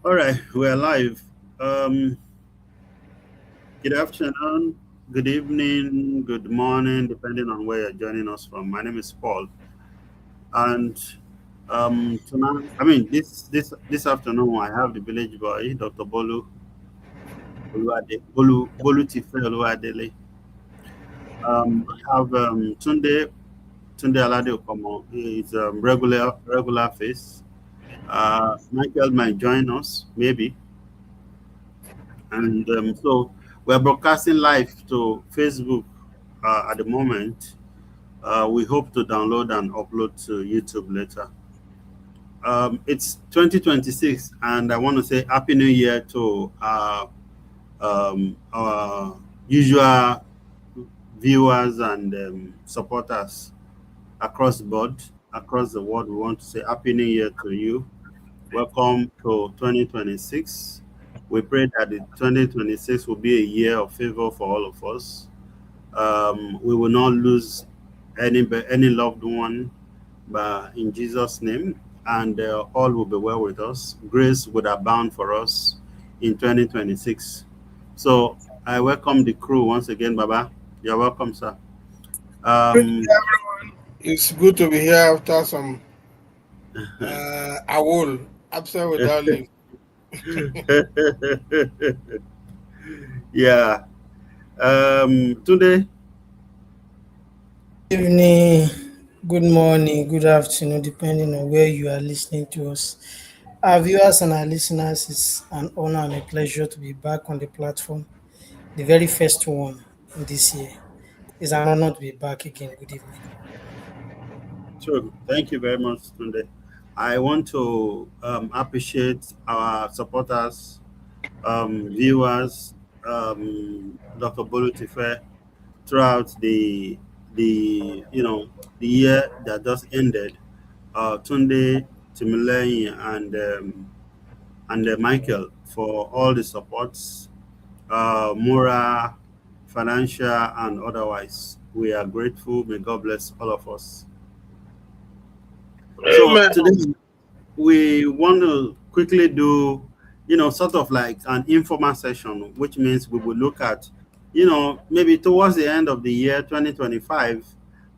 All right, we're live. Um, Good afternoon, good evening, good morning, depending on where you're joining us from. My name is Paul, and tonight, this afternoon, I have the village boy, Dr. Bolu Tife Oluwadele. I have Tunde Alade Okomo. He is regular face. Michael might join us, maybe. And so we're broadcasting live to Facebook at the moment. We hope to download and upload to YouTube later. It's 2026, and I want to say Happy New Year to our usual viewers and supporters across the board, across the world. We want to say Happy New Year to you. Welcome to 2026. We pray that the 2026 will be a year of favor for all of us. We will not lose any loved one, but in Jesus' name, and all will be well with us. Grace would abound for us in 2026. So I welcome the crew once again, Baba. You're welcome, sir. Great day, Um, everyone. It's good to be here after some owl absent without leave. yeah. Today, Evening, good morning, good afternoon, depending on where you are listening to us. Our viewers and our listeners, it's an honor and a pleasure to be back on the platform, the very first one in this year. It's an honor to be back again. Good evening. sure. Thank you very much, Tunde. I want to appreciate our supporters, viewers, Dr. Bolu Tife, throughout the year that just ended. Tunde, Timileyin, and Michael for all the supports, moral, financial, and otherwise. We are grateful. May God bless all of us. So Amen. today we want to quickly do, sort of like an informal session, which means we will look at, maybe towards the end of the year 2025,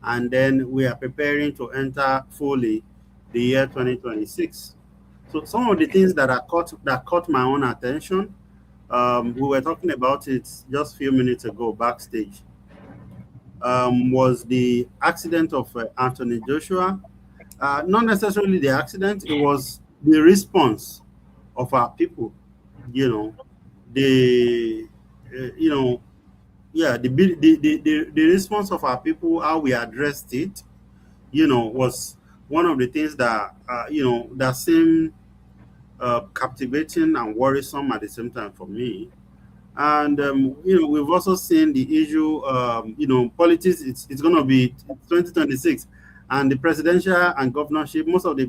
and then we are preparing to enter fully the year 2026. So some of the things that caught my own attention, we were talking about it just a few minutes ago backstage, was the accident of Anthony Joshua. Not necessarily the accident, it was the response of our people, you know, the, you know, yeah, the response of our people, how we addressed it, was one of the things that, that seemed captivating and worrisome at the same time for me. And we've also seen the issue. Politics. It's going to be 2026, and the presidential and governorship. Most of the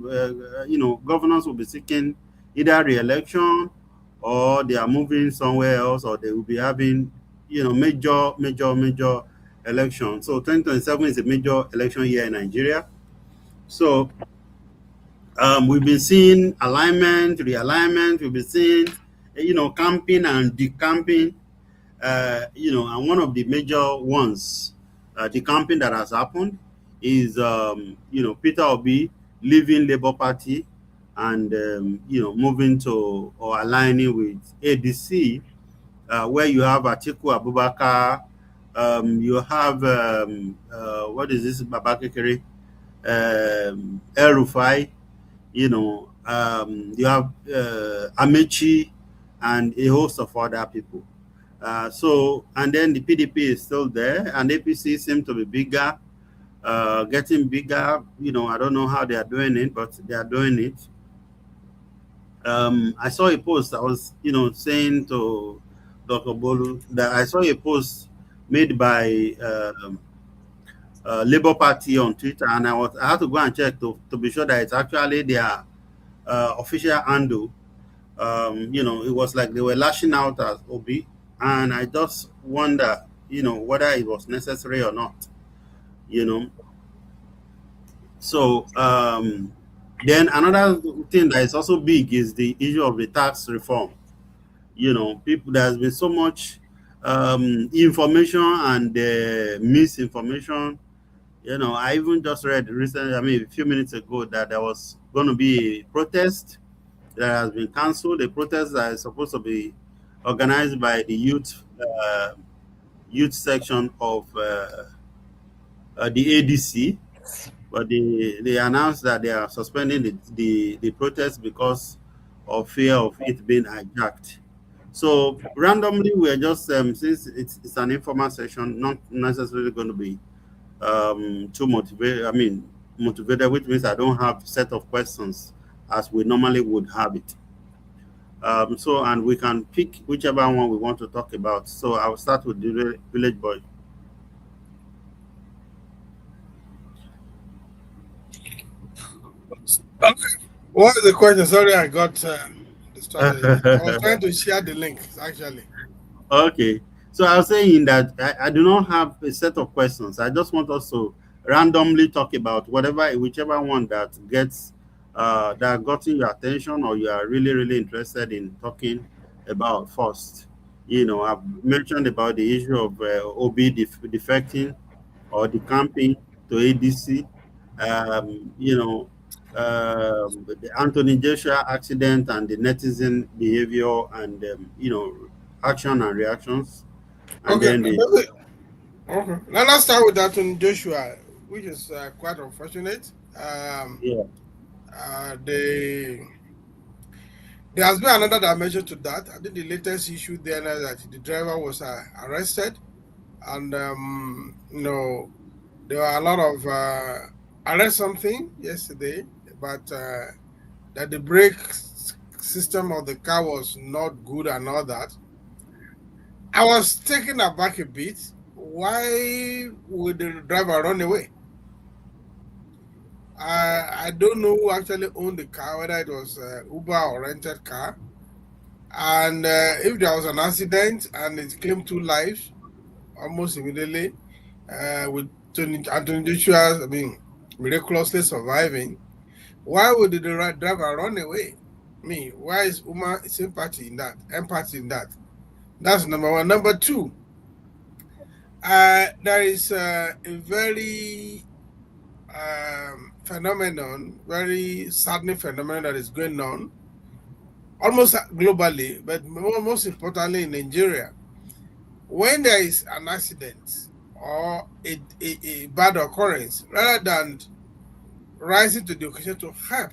governors will be seeking either re-election, or they are moving somewhere else, or they will be having major election. So 2027 is a major election year in Nigeria. So we've been seeing alignment, realignment. We've been seeing camping and decamping, and one of the major ones, the campaign that has happened is, Peter Obi leaving Labour Party and, moving to or aligning with ADC, where you have Atiku Abubakar, you have, what is this, Babakekere, El Rufai, you have Amechi and a host of other people. And then the PDP is still there, and APC seem to be bigger, getting bigger. I don't know how they are doing it, but they are doing it. I saw a post. I was, saying to Dr. Bolu that I saw a post made by Labour Party on Twitter, and I had to go and check to be sure that it's actually their official handle. It was like they were lashing out at Obi, and I just wonder, whether it was necessary or not, you know. So Then another thing that is also big is the issue of the tax reform. People, there's been so much information and misinformation. I even just read recently, I mean, a few minutes ago, that there was going to be a protest that has been cancelled. A protest that is supposed to be organized by the youth section of the ADC, but they announced that they are suspending the protest because of fear of it being hijacked. So randomly, we are just since it's an informal session, not necessarily going to be too motivated. I mean, motivated, which means I don't have set of questions as we normally would have it. So, and we can pick whichever one we want to talk about. So I'll start with the village boy. Okay. What is the question? Sorry, I got distracted. I was trying to share the link, actually. Okay. So I was saying that I do not have a set of questions. I just want us to randomly talk about whichever one that gets that gotten your attention, or you are really, really interested in talking about first. I've mentioned about the issue of Obi defecting or decamping to ADC. The Anthony Joshua accident and the netizen behavior and action and reactions, and Okay. then the Okay. Now let's start with that one, Joshua, which is quite unfortunate. yeah. There has been another dimension to that. I think the latest issue there is that the driver was arrested, and there were a lot of I read something yesterday, but that the brake system of the car was not good and all that. I was taken aback a bit. Why would the driver run away? I don't know who actually owned the car, whether it was Uber or rented car. And if there was an accident and it claimed 2 lives almost immediately, with Anthony Joshua, I mean, miraculously surviving, why would the driver run away? Why is Uma sympathy in that, empathy in that? That's number one. Number two, there is a very very saddening phenomenon that is going on almost globally, but most importantly in Nigeria. When there is an accident or a bad occurrence, rather than rising to the occasion to help,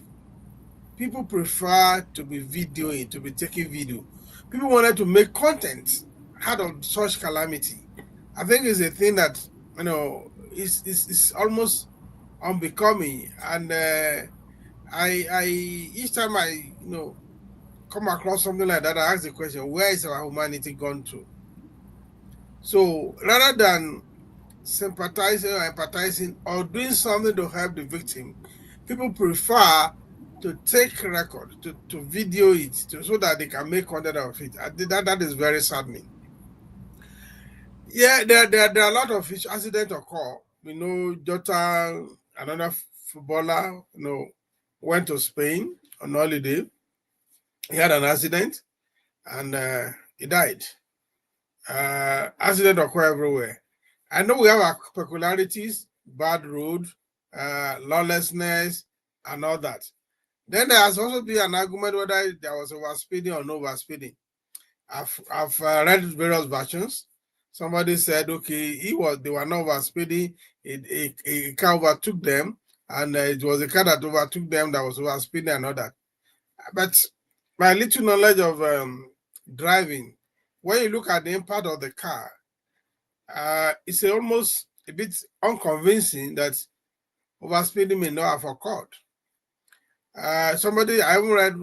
people prefer to be videoing, to be taking video. People wanted to make content out of such calamity. I think it's a thing that is almost unbecoming. And I each time I come across something like that, I ask the question, where is our humanity gone to? So rather than sympathizing or empathizing or doing something to help the victim, people prefer to take record, to video it, so that they can make content of it. I think that is very saddening. Yeah, there are a lot of accidents occur. Jota, another footballer, went to Spain on holiday. He had an accident and he died. Accidents occur everywhere. I know we have our peculiarities, bad road, lawlessness, and all that. Then there has also been an argument whether there was overspeeding or no overspeeding. I've read various versions. Somebody said, okay, they were not overspeeding. A car overtook them, and it was a car that overtook them that was overspeeding and all that. But my little knowledge of driving, when you look at the impact of the car, it's almost a bit unconvincing that overspeeding may not have occurred. I haven't read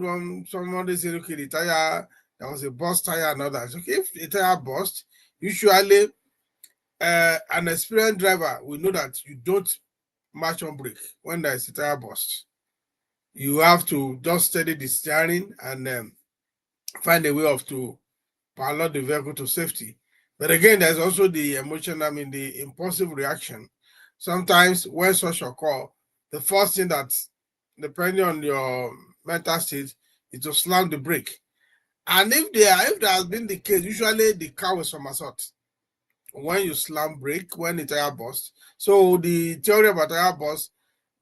somebody said, okay, the tire, there was a burst tire and all that. Okay, if the tire burst, usually an experienced driver will know that you don't match on brake when there's a tire burst. You have to just steady the steering and find a way to pilot the vehicle to safety. But again, there's also the emotion, the impulsive reaction. Sometimes when such occur, the first thing that depending on your mental state, is to slam the brake. And if there has been the case, usually the car will somersault when you slam brake, when the tire bursts. So the theory about tire burst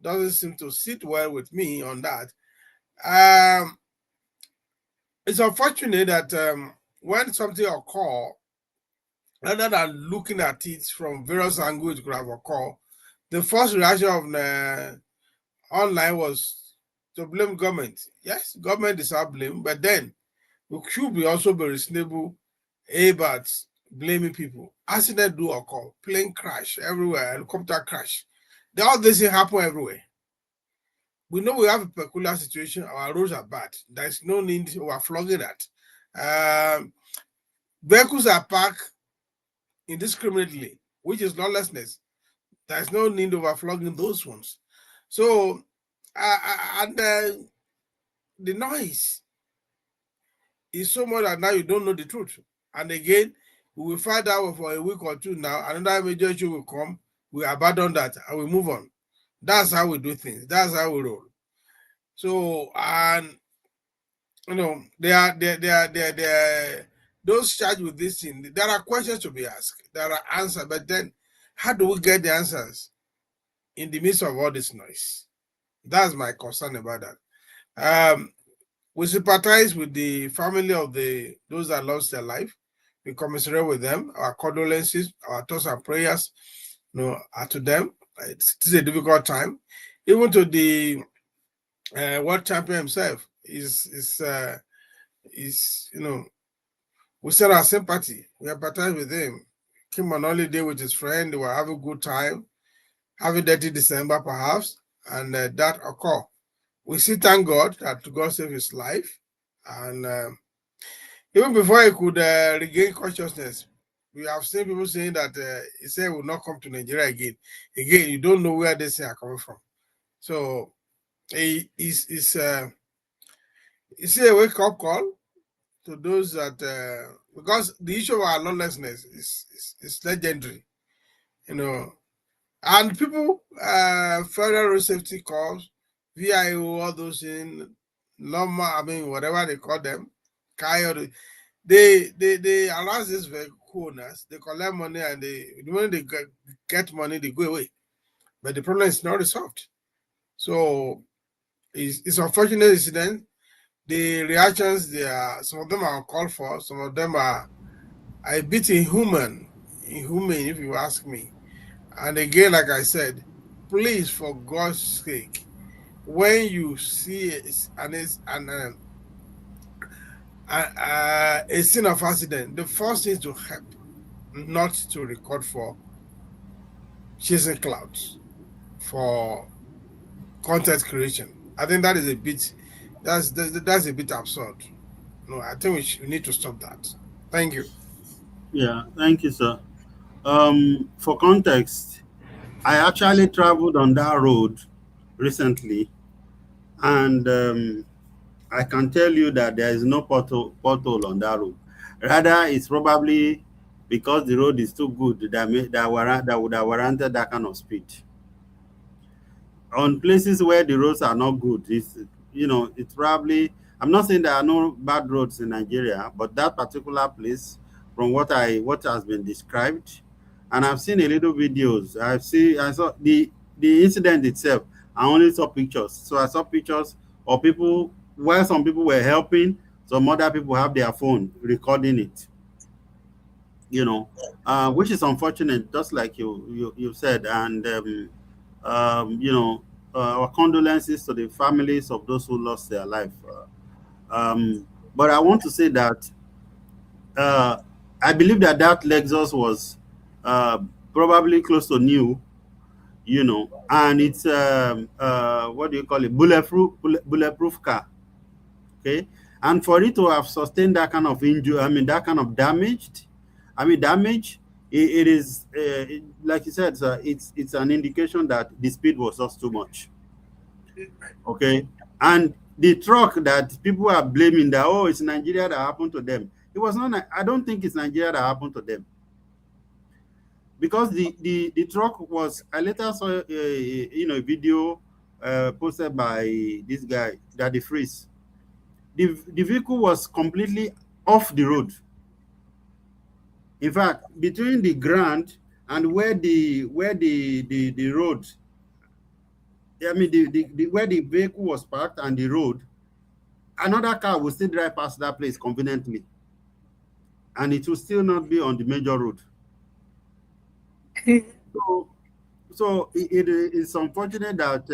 doesn't seem to sit well with me on that. It's unfortunate that when something occurs, rather than looking at it from various angles it could have occurred, the first reaction of the online was to blame government. Yes, government deserve blame, but then we should be also be reasonable about blaming people. Accident do occur, plane crash everywhere, helicopter crash. All this happen everywhere. We know we have a peculiar situation. Our roads are bad. There's no need to overflogging that. Vehicles are parked indiscriminately, which is lawlessness. There's no need of overflogging those ones. So, and the noise is so much that now you don't know the truth. And again, we will find out for a week or two now. Another major issue will come. We abandon that and we move on. That's how we do things. That's how we roll. So, and you know, those charged with this thing. There are questions to be asked. There are answers, but then how do we get the answers in the midst of all this noise? That's my concern about that. We sympathize with the family of those that lost their life. We commiserate with them. Our condolences, our thoughts and prayers, are to them. It's a difficult time. Even to the world champion himself is we send our sympathy. We empathize with him. Came on holiday with his friend. They were having a good time, having dirty December perhaps, and that occurred. We still thank God that God saved his life. And even before he could regain consciousness, we have seen people saying that he said he will not come to Nigeria again. Again, you don't know where this thing are coming from. So it's a wake-up call to those that, because the issue of our lawlessness is legendary, and people, federal road safety calls, VIO, all those in Loma, whatever they call them, Coyote, they harass these vehicle owners, they collect money, and when they get money, they go away. But the problem is not resolved. So it's unfortunate incident. The reactions, some of them are uncalled for, some of them are a bit inhumane, if you ask me. And again, like I said, please, for God's sake, when you see a scene of accident, the first thing to help, not to record for chasing clouds, for content creation. I think that is a bit, that's a bit absurd. No, I think we need to stop that. Thank you. Yeah, thank you, sir. For context, I actually traveled on that road recently, and I can tell you that there is no pothole on that road. Rather, it's probably because the road is too good that would have warranted that kind of speed. On places where the roads are not good, it's probably, I'm not saying there are no bad roads in Nigeria, but that particular place, from what has been described, and I've seen a little videos. I saw the incident itself. I only saw pictures. So I saw pictures of people where some people were helping, some other people have their phone recording it. Which is unfortunate, just like you said, and our condolences to the families of those who lost their life. But I want to say that I believe that Lexus was probably close to new, and it's what do you call it, bulletproof car. Okay, and for it to have sustained that kind of injury, that kind of damage, it is like you said, sir, it's an indication that the speed was just too much. Okay, and the truck that people are blaming that, oh, it's Nigeria that happened to them. It was not. I don't think it's Nigeria that happened to them, because the truck was. I later saw a video posted by this guy, Daddy Freeze. The vehicle was completely off the road. In fact, between the ground and where the road, I mean the where the vehicle was parked and the road, another car will still drive past that place conveniently, and it will still not be on the major road. So, so it's unfortunate that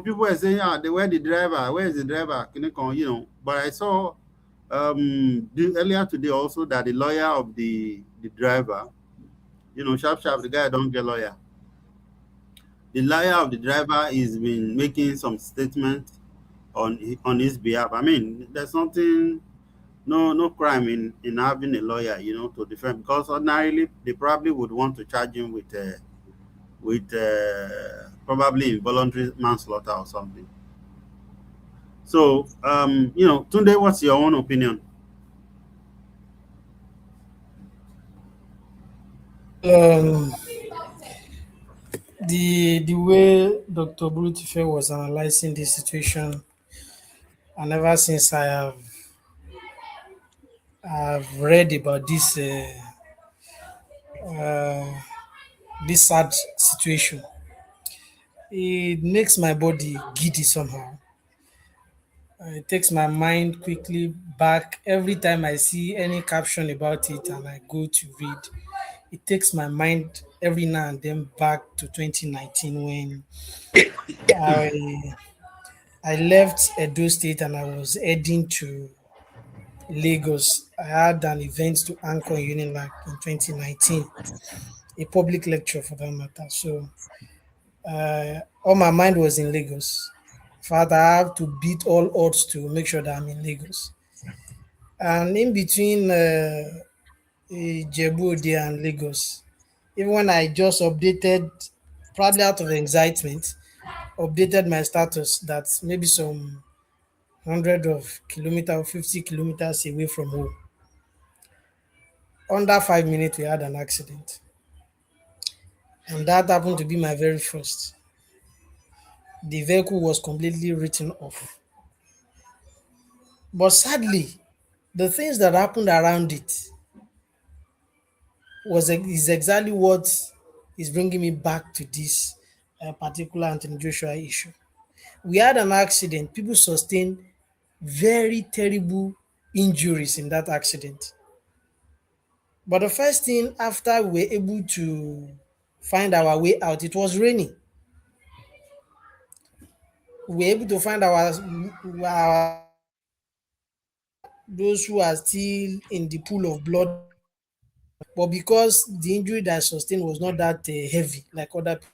people are saying, ah, where the driver, where is the driver? Can you come, But I saw earlier today also that the lawyer of the driver, sharp sharp, the guy don't get lawyer. The lawyer of the driver is been making some statement on his behalf. I mean, there's nothing, no crime in having a lawyer, to defend, because ordinarily they probably would want to charge him with probably involuntary manslaughter or something. So, Tunde, what's your own opinion? Well, the way Dr. Brutife was analyzing the situation, and ever since I've read about uh, this sad situation, it makes my body giddy somehow. It takes my mind quickly back every time I see any caption about it and I go to read. It takes my mind every now and then back to 2019 when I I left Edo State and I was heading to Lagos. I had an event to anchor in Unilag in 2019, a public lecture for that matter. So all my mind was in Lagos. In fact, I have to beat all odds to make sure that I'm in Lagos. And in between Jebu Ode and Lagos, even when I just updated, probably out of excitement, updated my status that maybe some 100 of kilometers or 50 kilometers away from home. Under 5 minutes, we had an accident, and that happened to be my very first. The vehicle was completely written off. But sadly, the things that happened around it is exactly what is bringing me back to this particular Anthony Joshua issue. We had an accident. People sustained very terrible injuries in that accident. But the first thing after we were able to find our way out, it was raining. We were able to find those who are still in the pool of blood. But because the injury that I sustained was not that heavy like other people,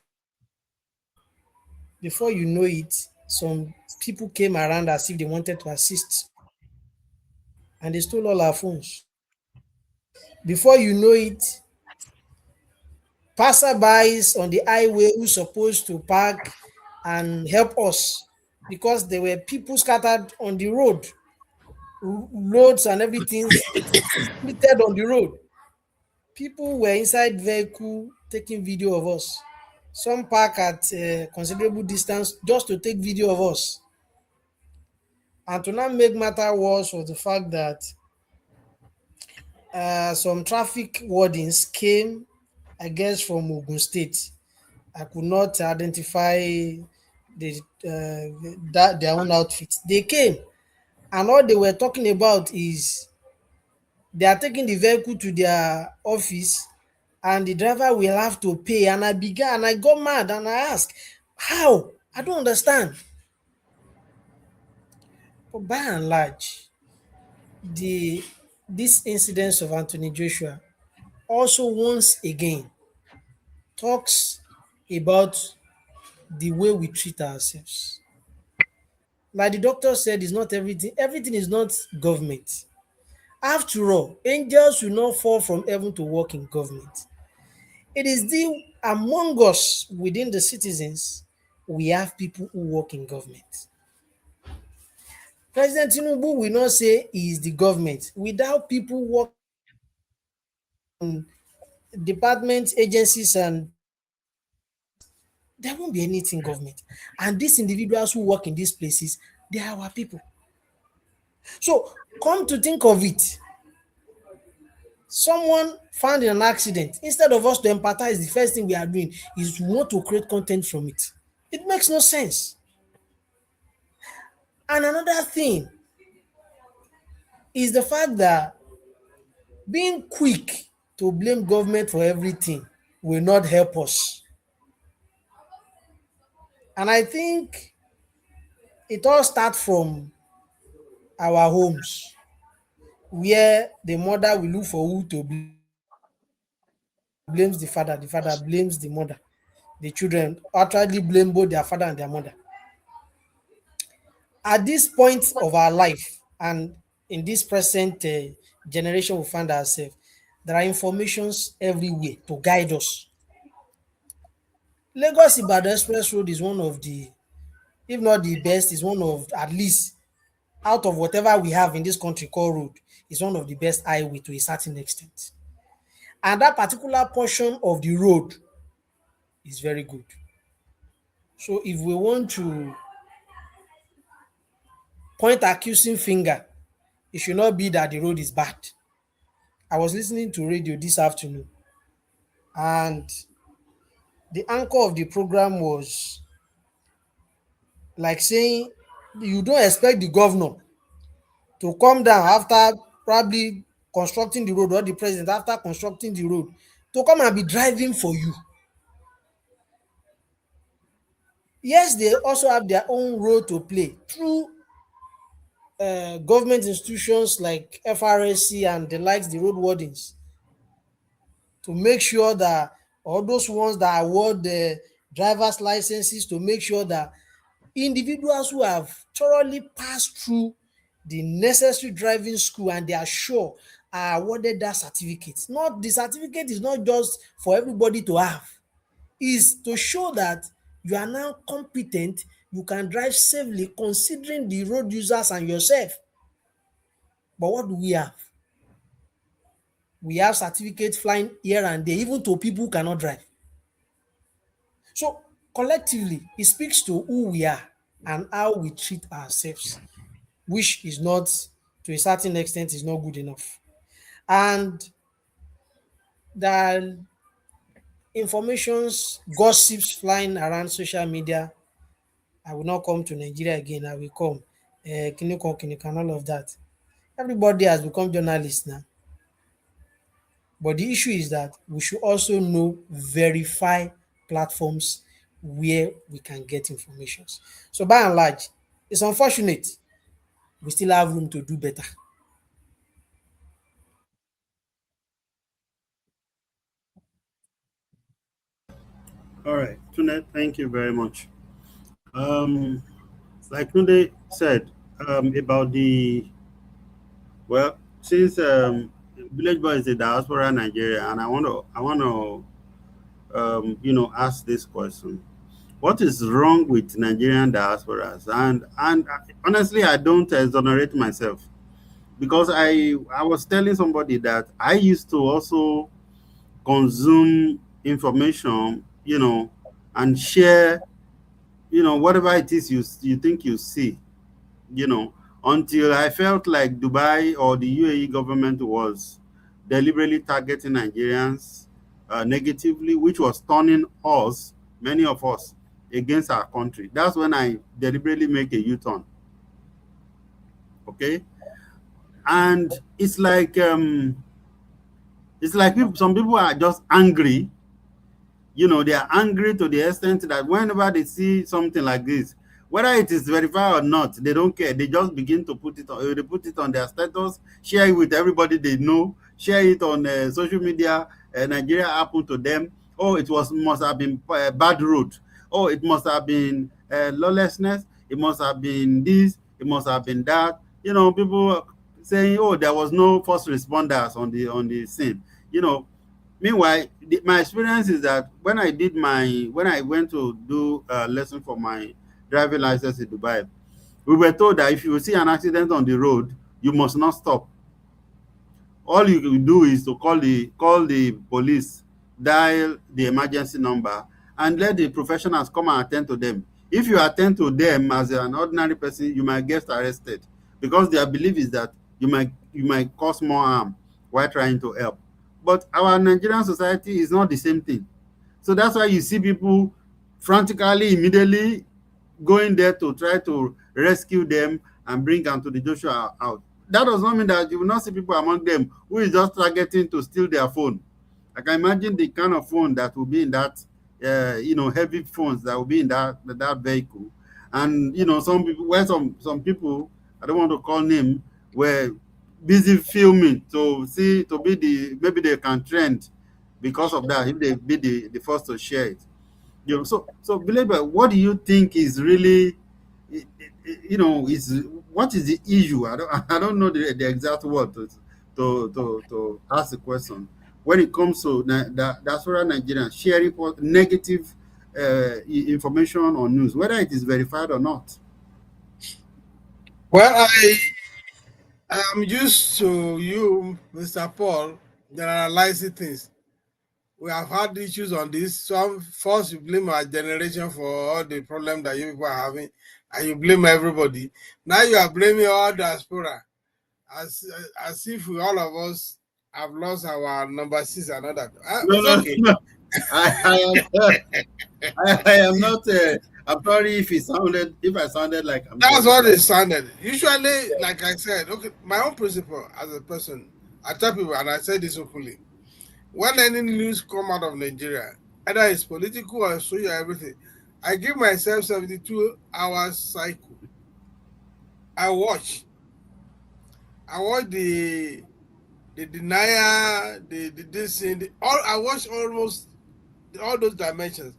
before you know it, some people came around as if they wanted to assist and they stole all our phones. Before you know it, passerbys on the highway who supposed to park and help us because there were people scattered on the road, roads and everything splitted on the road. People were inside vehicle taking video of us. Some park at a considerable distance just to take video of us. And to not make matter worse was the fact that some traffic wardens came, I guess, from Ogun State. I could not identify their own outfit. They came, and all they were talking about is they are taking the vehicle to their office, and the driver will have to pay. And I got mad, and I asked, "How? I don't understand." But by and large, the this incident of Anthony Joshua also once again talks about the way we treat ourselves. Like the doctor said, it's not everything. Everything is not government. After all, angels will not fall from heaven to work in government. It is the among us within the citizens we have people who work in government. President Tinubu will not say he is the government without people working departments, agencies, and there won't be anything government. And these individuals who work in these places, they are our people. So come to think of it, someone found in an accident, instead of us to empathize, the first thing we are doing is we want to create content from it. It makes no sense. And another thing is the fact that being quick to blame government for everything will not help us. And I think it all starts from our homes, where the mother will look for who to blame. The father blames the mother. The children actually blame both their father and their mother. At this point of our life and in this present generation we find ourselves, there are informations everywhere to guide us. Lagos Ibadan Express Road is one of the, if not the best, is one of, at least out of whatever we have in this country called road, is one of the best highway to a certain extent. And that particular portion of the road is very good. So if we want to point accusing finger, it should not be that the road is bad. I was listening to radio this afternoon, and the anchor of the program was like saying you don't expect the governor to come down after probably constructing the road, or the president after constructing the road, to come and be driving for you. Yes, they also have their own role to play through government institutions like FRSC and the likes, the road wardens, to make sure that, or those ones that award the driver's licenses, to make sure that individuals who have thoroughly passed through the necessary driving school and they are sure are awarded that certificate. Not, the certificate is not just for everybody to have, is to show that you are now competent, you can drive safely considering the road users and yourself. But what do we have? We have certificates flying here and there, even to people who cannot drive. So collectively, it speaks to who we are and how we treat ourselves, which is not, to a certain extent, is not good enough. And the informations, gossips flying around social media, I will not come to Nigeria again, I will come. Kinikon, all of that. Everybody has become journalists now. But the issue is that we should also know, verify platforms where we can get information. So by and large, it's unfortunate. We still have room to do better. All right, Tunde, thank you very much. Um, like Tunde said about the, well, since Village Boy is a diaspora Nigeria, and I want to ask this question: what is wrong with Nigerian diasporas? And honestly, I don't exonerate myself, because I was telling somebody that I used to also consume information, and share, whatever it is you think you see, you know, until I felt like Dubai or the UAE government was deliberately targeting Nigerians negatively, which was turning us, many of us, against our country. That's when I deliberately make a U-turn. Okay, and it's like some people are just angry. They are angry to the extent that whenever they see something like this, whether it is verified or not, they don't care. They just begin to put it on. They put it on their status, share it with everybody they know, share it on social media. Nigeria happened to them. Oh, must have been bad road. Oh, it must have been lawlessness. It must have been this. It must have been that. People saying, "Oh, there was no first responders on the scene." Meanwhile, my experience is that when I went to do a lesson for my driving license in Dubai, we were told that if you see an accident on the road, you must not stop. All you can do is to call the police, dial the emergency number, and let the professionals come and attend to them. If you attend to them as an ordinary person, you might get arrested because their belief is that you might cause more harm while trying to help. But our Nigerian society is not the same thing. So that's why you see people frantically, immediately going there to try to rescue them and bring them to the Joshua out. That does not mean that you will not see people among them who is just targeting to steal their phone. I can imagine the kind of phone that will be in that, heavy phones that will be in that vehicle. And some people, where some people, I don't want to call name, were busy filming to be maybe they can trend because of that if they be the first to share it. So Belieber, what do you think is really, is what is the issue? I don't know the exact word to ask the question when it comes to the diaspora Nigerians sharing negative information or news, whether it is verified or not. Well, I'm used to you, Mr. Paul, generalizing things. We have had issues on this. Some first you blame our generation for all the problem that you people are having, and you blame everybody. Now you are blaming all diaspora, as if all of us have lost our number 6 and all that. No, It's no, okay. no. I am not. I'm sorry if I sounded like I'm That's what generalizing. it sounded. Usually, like I said, okay, my own principle as a person, I tell people, and I say this openly, when any news come out of Nigeria, either it's political or social, everything, I give myself 72 hours cycle. I watch. I watch the denier, the this thing, all I watch almost all those dimensions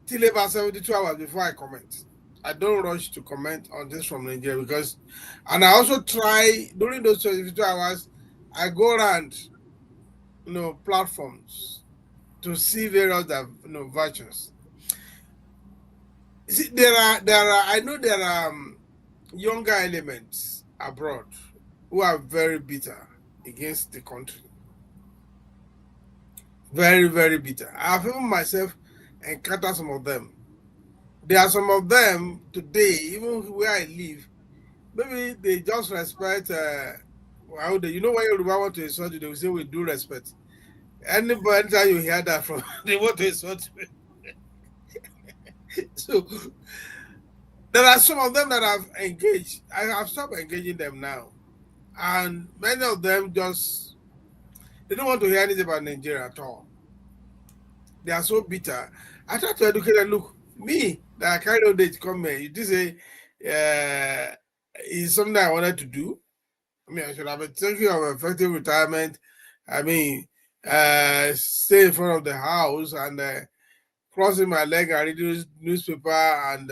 till about 72 hours before I comment. I don't rush to comment on this from Nigeria because, and I also try during those 72 hours, I go around, platforms to see various, versions. See, I know there are younger elements abroad who are very bitter against the country. Very, very bitter. I have even myself encountered some of them. There are some of them today, even where I live, maybe they just respect. How they, when Yoruba want to insult you, they will say we do respect. Anybody time you hear that from, they want to insult you. So there are some of them that I've engaged. I have stopped engaging them now, and many of them they don't want to hear anything about Nigeria at all. They are so bitter. I try to educate them. Look, me that I carried on to come here. You did say it's something I wanted to do. I mean, I should have been thinking of effective retirement. I mean, stay in front of the house and crossing my leg and reading newspaper and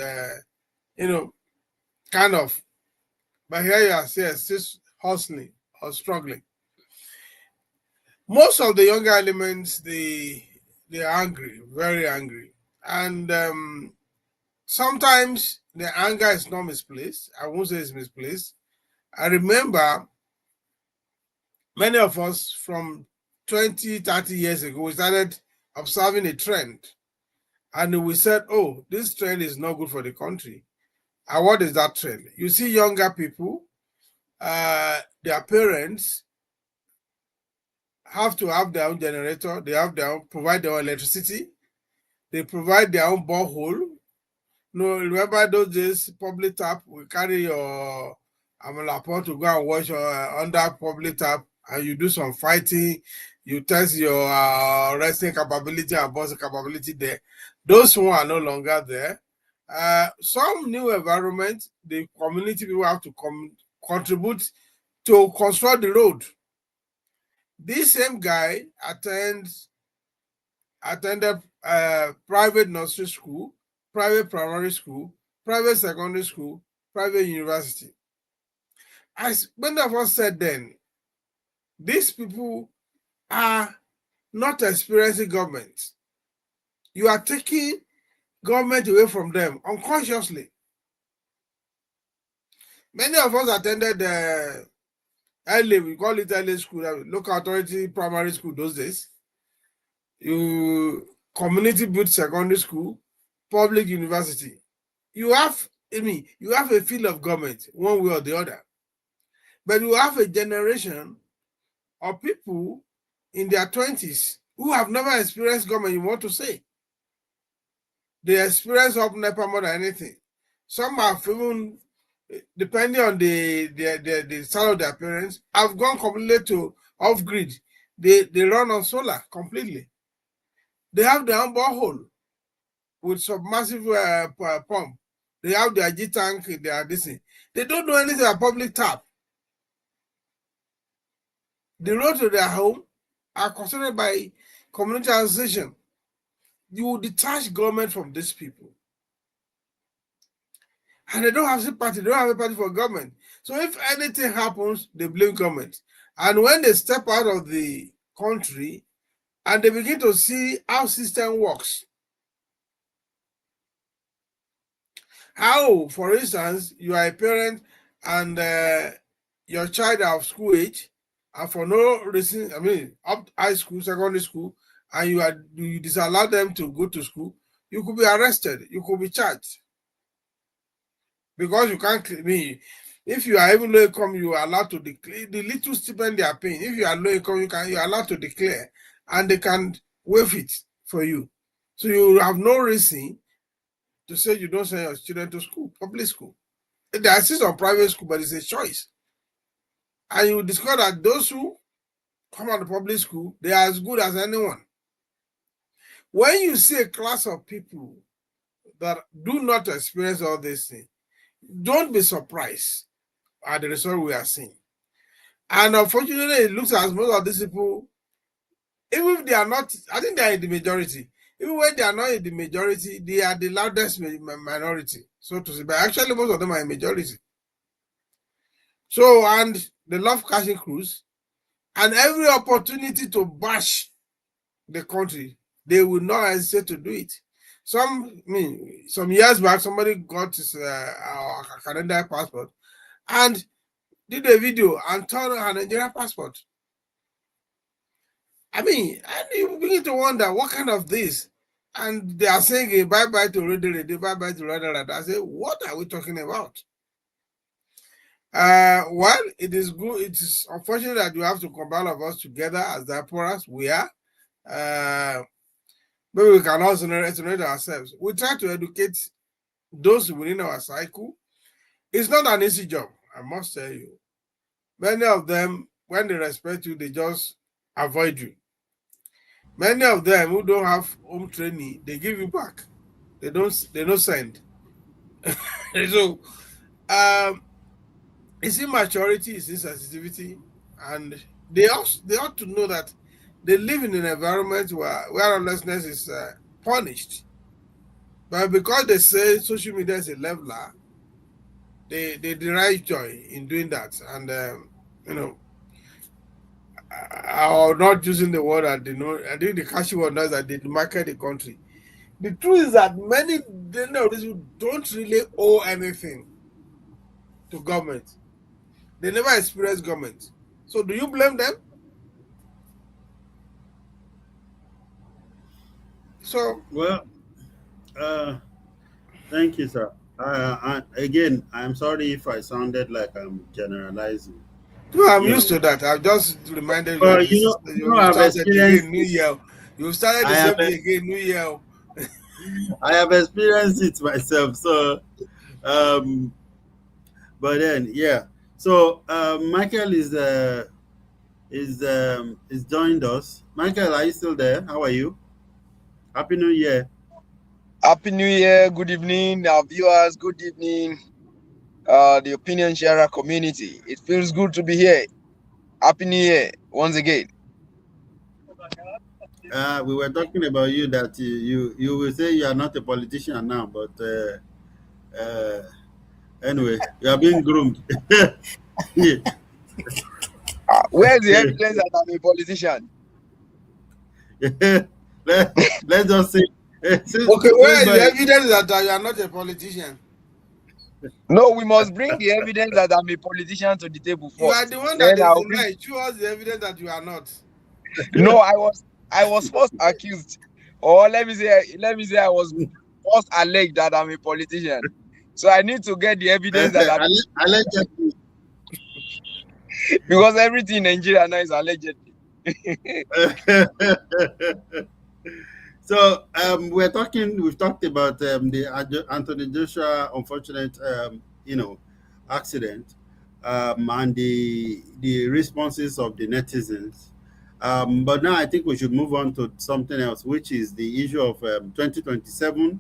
kind of. But here you are, still hustling or struggling. Most of the younger elements, they're angry, very angry, and sometimes the anger is not misplaced. I won't say it's misplaced. I remember many of us from 20, 30 years ago, we started observing a trend. And we said, oh, this trend is not good for the country. And what is that trend? You see younger people, their parents have to have their own generator. They have provide their own electricity. They provide their own borehole. No, remember those days, public tap, we carry your amala pot to go and wash under public tap, and you do some fighting, you test your wrestling capability and boxing capability there. Those who are no longer there. Some new environment, the community people have to contribute to construct the road. This same guy attended private nursery school, private primary school, private secondary school, private university. As many of us said then, these people are not experiencing government. You are taking government away from them unconsciously. Many of us attended LA, we call it LA school, local authority primary school those days. community built secondary school, public university. You have, you have a feel of government one way or the other. But you have a generation of people in their 20s who have never experienced government, you want to say. They experience of NEPA more than anything. Some have even, depending on the style of their parents, have gone completely to off-grid. They run on solar completely. They have their own borehole with submersive pump. They have their G tank, their this thing. They don't do anything about public tap. The road to their home are considered by community association. You will detach government from these people. And they don't have sympathy, they don't have sympathy for government. So if anything happens, they blame government. And when they step out of the country and they begin to see how system works, how, for instance, you are a parent and your child are of school age, and for no reason, up high school, secondary school, and you disallow them to go to school, you could be arrested, you could be charged. Because you can't claim, if you are even low income, you are allowed to declare the little stipend they are paying. If you are low income, you are allowed to declare, and they can waive it for you. So you have no reason to say you don't send your children to school, public school. They assist on private school, but it's a choice. And you discover that those who come out of public school, they are as good as anyone. When you see a class of people that do not experience all these things, don't be surprised at the result we are seeing. And unfortunately, it looks as most of these people, even if they are not, I think they are in the majority. Even when they are not in the majority, they are the loudest minority, so to say. But actually, most of them are in majority. So, and they love catching cruise, and every opportunity to bash the country, they will not hesitate to do it. Some years back, somebody got his Canadian passport and did a video and turned a Nigerian passport. And you begin to wonder what kind of this. And they are saying bye-bye to Radio, bye-bye to Radio. I say, what are we talking about? Well, it is good. It is unfortunate that you have to combine all of us together as diasporas. We are. Maybe we can also resonate ourselves. We try to educate those within our cycle. It's not an easy job, I must tell you. Many of them, when they respect you, they just avoid you. Many of them who don't have home training, they give you back. They don't send. So it's immaturity, it's insensitivity, and they ought to know that they live in an environment where lawlessness is punished. But because they say social media is a leveler, they derive joy in doing that. And I'm not using the word that they know. I think the catchy word is that they market the country. The truth is that many of these people don't really owe anything to government. They never experience government. So do you blame them? So well, thank you, sir. Again, I'm sorry if I sounded like I'm generalizing. no, I'm You used know, to that. I've just reminded you but that this is you I've started experienced again, New it. Year. You started I the have, same thing again, New Year. I have experienced it myself. So, um, but then, yeah. So, Michael is joined us. Michael, are you still there? How are you? Happy New Year. Happy New Year. Good evening, our viewers. Good evening, the opinion sharer community. It feels good to be here. Happy New Year once again. We were talking about you that you will say you are not a politician now, but anyway, you are being groomed. Where's the evidence that I'm a politician? Let's just say. Okay, where is the evidence that you are not a politician? No, we must bring the evidence that I'm a politician to the table first. You are the one Then that I'll is denying. Show us the evidence that you are not. No, I was first accused Or let me say I was first alleged that I'm a politician. So I need to get the evidence that Allegedly. because everything in Nigeria now is allegedly. So we've talked about the Anthony Joshua unfortunate, accident, and the responses of the netizens. But now I think we should move on to something else, which is the issue of 2027,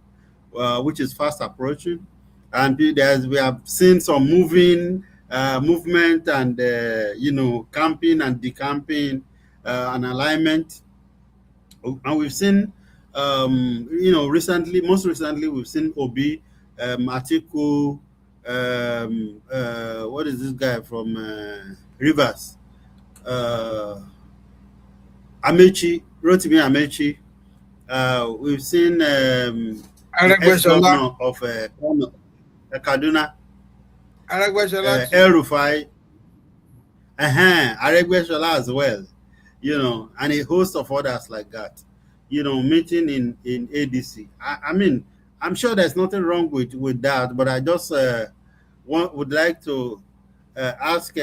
which is fast approaching. And we have seen some movement and, camping and decamping, and alignment. And we've seen, most recently, we've seen Obi, Atiku, what is this guy from Rivers? Rotimi Amechi. We've seen the Aregbesola, ex-governor of Kaduna, Aregbesola El too. Rufai, Aregbesola as well, and a host of others like that, meeting in ADC. I mean, I'm sure there's nothing wrong with that, but I just would like to ask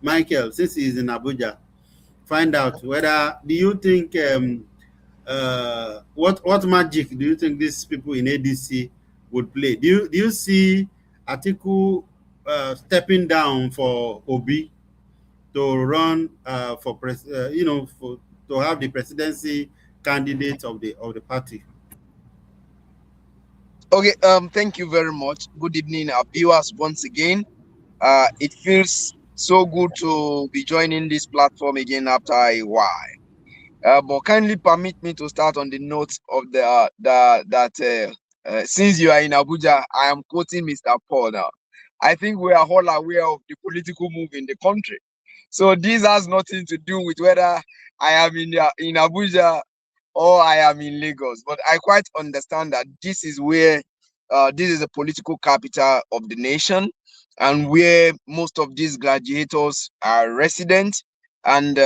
Michael, since he's in Abuja, find out whether do you think what magic do you think these people in ADC would play? Do you see Atiku stepping down for Obi to run to have the presidency candidate of the party? Okay, thank you very much. Good evening, our viewers once again. It feels so good to be joining this platform again after a while. But kindly permit me to start on the note of since you are in Abuja, I am quoting Mr. Paul now. I think we are all aware of the political move in the country. So this has nothing to do with whether I am in Abuja or I am in Lagos. But I quite understand that this is where this is the political capital of the nation, and where most of these gladiators are resident, and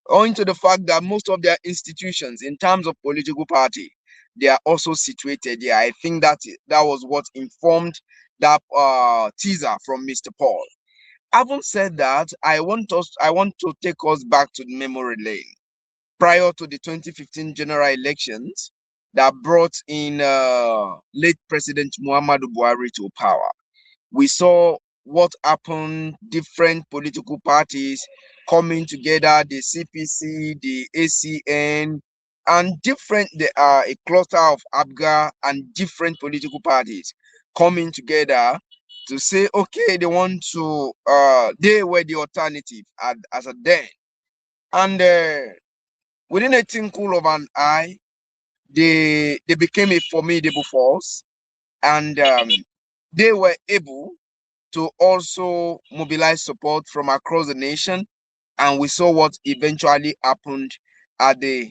owing to the fact that most of their institutions, in terms of political party, they are also situated here. I think that was what informed that teaser from Mr. Paul. Having said that, I want to take us back to the memory lane prior to the 2015 general elections that brought in late President Muhammadu Buhari to power. We saw what happened, different political parties coming together, the CPC, the ACN, and there are a cluster of ABGA and different political parties coming together to say, okay, they want to, they were the alternative as a then. And within a twinkle of an eye, they became a formidable force, and they were able to also mobilize support from across the nation. And we saw what eventually happened at the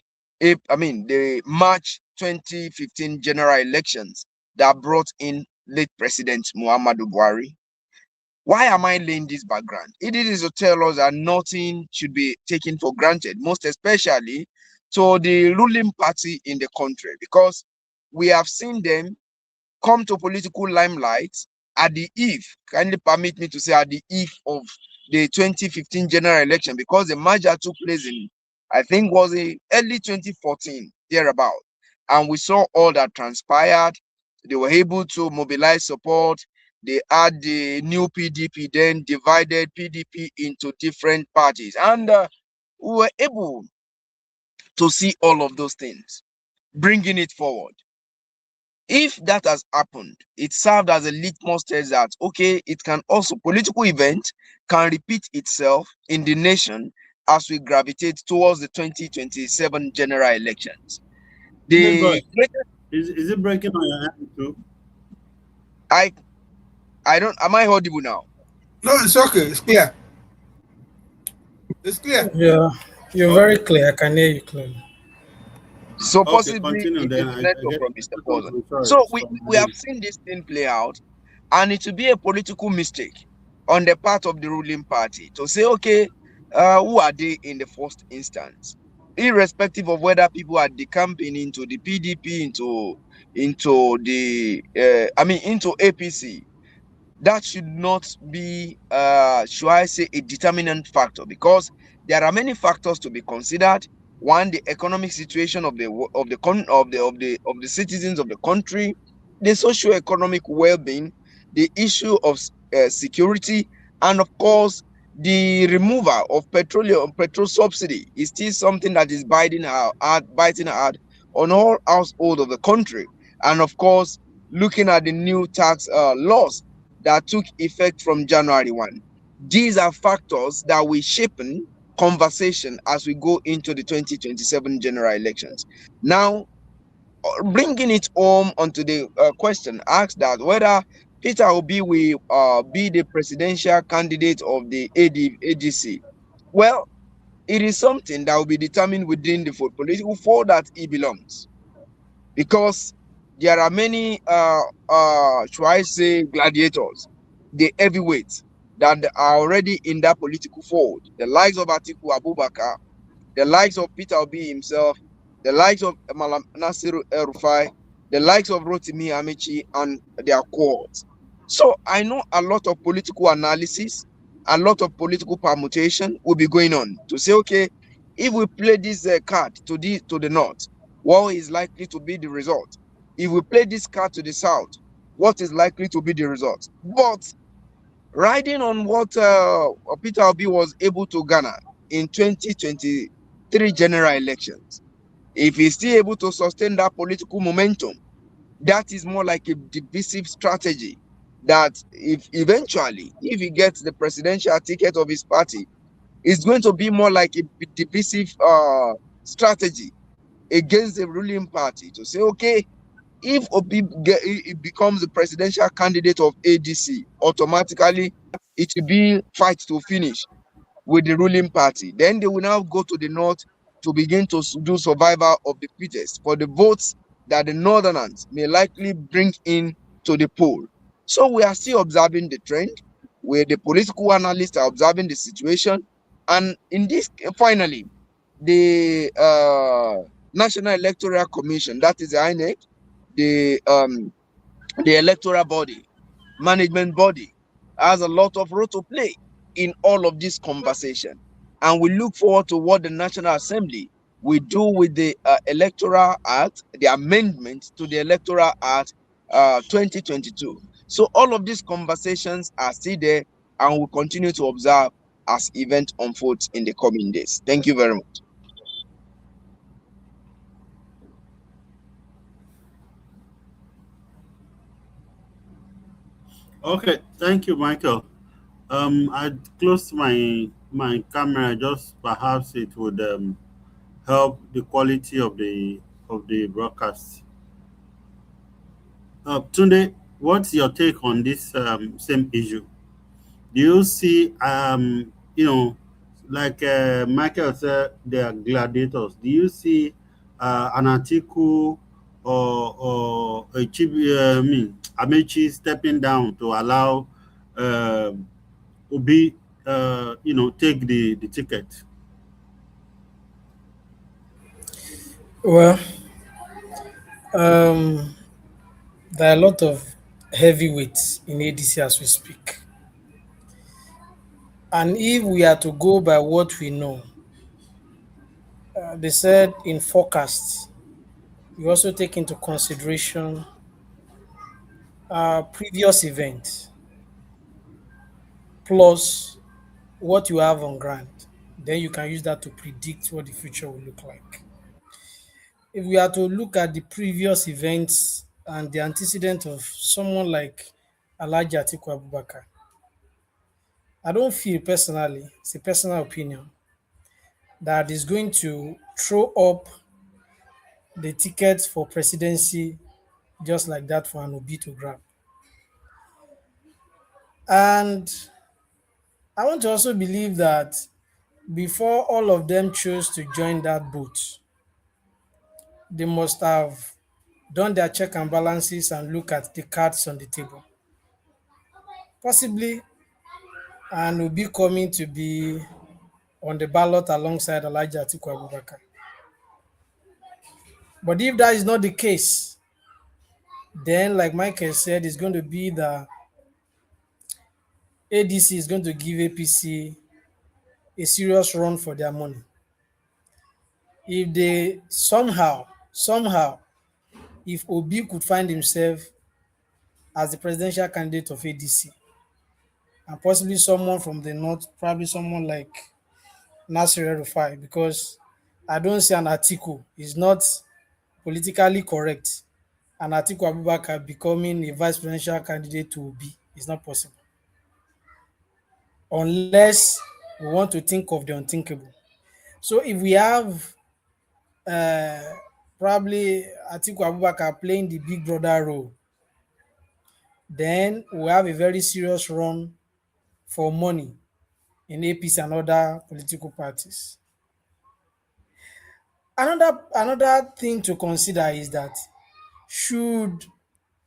March 2015 general elections that brought in late President Muhammadu Buhari. Why am I laying this background? It is to tell us that nothing should be taken for granted, most especially to the ruling party in the country, because we have seen them come to political limelight at the eve, kindly permit me to say at the eve of the 2015 general election, because the merger took place in, I think, was in early 2014, thereabout. And we saw all that transpired. They were able to mobilize support. They had the new PDP, then divided PDP into different parties. And we were able to see all of those things, bringing it forward. If that has happened, it served as a litmus test that, okay, it can also, political event can repeat itself in the nation as we gravitate towards the 2027 general elections. Big boy, The is it breaking on your end too? I don't, am I audible now? No, it's okay. It's clear. It's clear. Yeah, you're Okay. very clear. I can hear you clearly. So Okay, possibly continue it then. is I the network get from Mr. some Paulson. So reassurance from we my have end. seen this thing play out, and it will be a political mistake on the part of the ruling party to say, okay, who are they in the first instance? irrespective of whether people are decamping into the PDP, into the into APC, that should not be, should I say, a determinant factor, because there are many factors to be considered. One, the economic situation of the citizens of the country, the socio-economic well-being, the issue of security, and of course, the removal of petrol subsidy is still something that is biting hard on all households of the country. And of course, looking at the new tax laws that took effect from January 1. These are factors that will shape conversation as we go into the 2027 general elections. Now, bringing it home onto the question asked that whether Peter Obi will be the presidential candidate of the ADC. Well, it is something that will be determined within the political fold that he belongs, because there are many, should I say, gladiators, the heavyweights that are already in that political fold. The likes of Atiku Abubakar, the likes of Peter Obi himself, the likes of Malam Nasiru El-Rufai, the likes of Rotimi Amici and their cohorts. So I know a lot of political analysis, a lot of political permutation will be going on to say, okay, if we play this card to the north, what is likely to be the result? If we play this card to the south, what is likely to be the result? But riding on what Peter Obi was able to garner in 2023 general elections, if he's still able to sustain that political momentum, that is more like a divisive strategy. That if eventually, if he gets the presidential ticket of his party, it's going to be more like a divisive strategy against the ruling party to say, okay, if Obi becomes the presidential candidate of ADC, automatically it will be fight to finish with the ruling party. Then they will now go to the north to begin to do survival of the fittest for the votes that the northerners may likely bring in to the poll. So we are still observing the trend, where the political analysts are observing the situation. And in this, finally, the National Electoral Commission, that is the INEC, the electoral body, management body, has a lot of role to play in all of this conversation. And we look forward to what the National Assembly will do with the Electoral Act, the amendment to the Electoral Act 2022. So all of these conversations are still there, and we'll continue to observe as event unfolds in the coming days. Thank you very much. Okay, thank you, Michael. I closed my camera. Just perhaps it would help the quality of the broadcast. Tunde, what's your take on this same issue? Do you see, like Michael said, they are gladiators. Do you see an article or a chief, Amechi stepping down to allow uh, Obi, take the ticket? Well, um, there are a lot of heavyweights in ADC as we speak. And if we are to go by what we know, they said in forecasts, you also take into consideration previous events plus what you have on ground. Then you can use that to predict what the future will look like. If we are to look at the previous events and the antecedent of someone like Alhaji Atiku Abubakar, I don't feel personally, it's a personal opinion, that is going to throw up the tickets for presidency just like that for an Obi to grab. And I want to also believe that before all of them chose to join that boat, they must have done their check and balances and look at the cards on the table. Possibly and will be coming to be on the ballot alongside Elijah Atiku Abubakar. But if that is not the case, then, like Michael said, it's going to be the ADC is going to give APC a serious run for their money. If they somehow, if Obi could find himself as the presidential candidate of ADC, and possibly someone from the north, probably someone like Nasir Rufai, because I don't see an article is not politically correct. An Atiku Abubakar becoming a vice presidential candidate to Obi is not possible unless we want to think of the unthinkable. So if we have uh, probably Atiku Abubakar playing the big brother role, then we have a very serious run for money in APC and other political parties. Another thing to consider is that should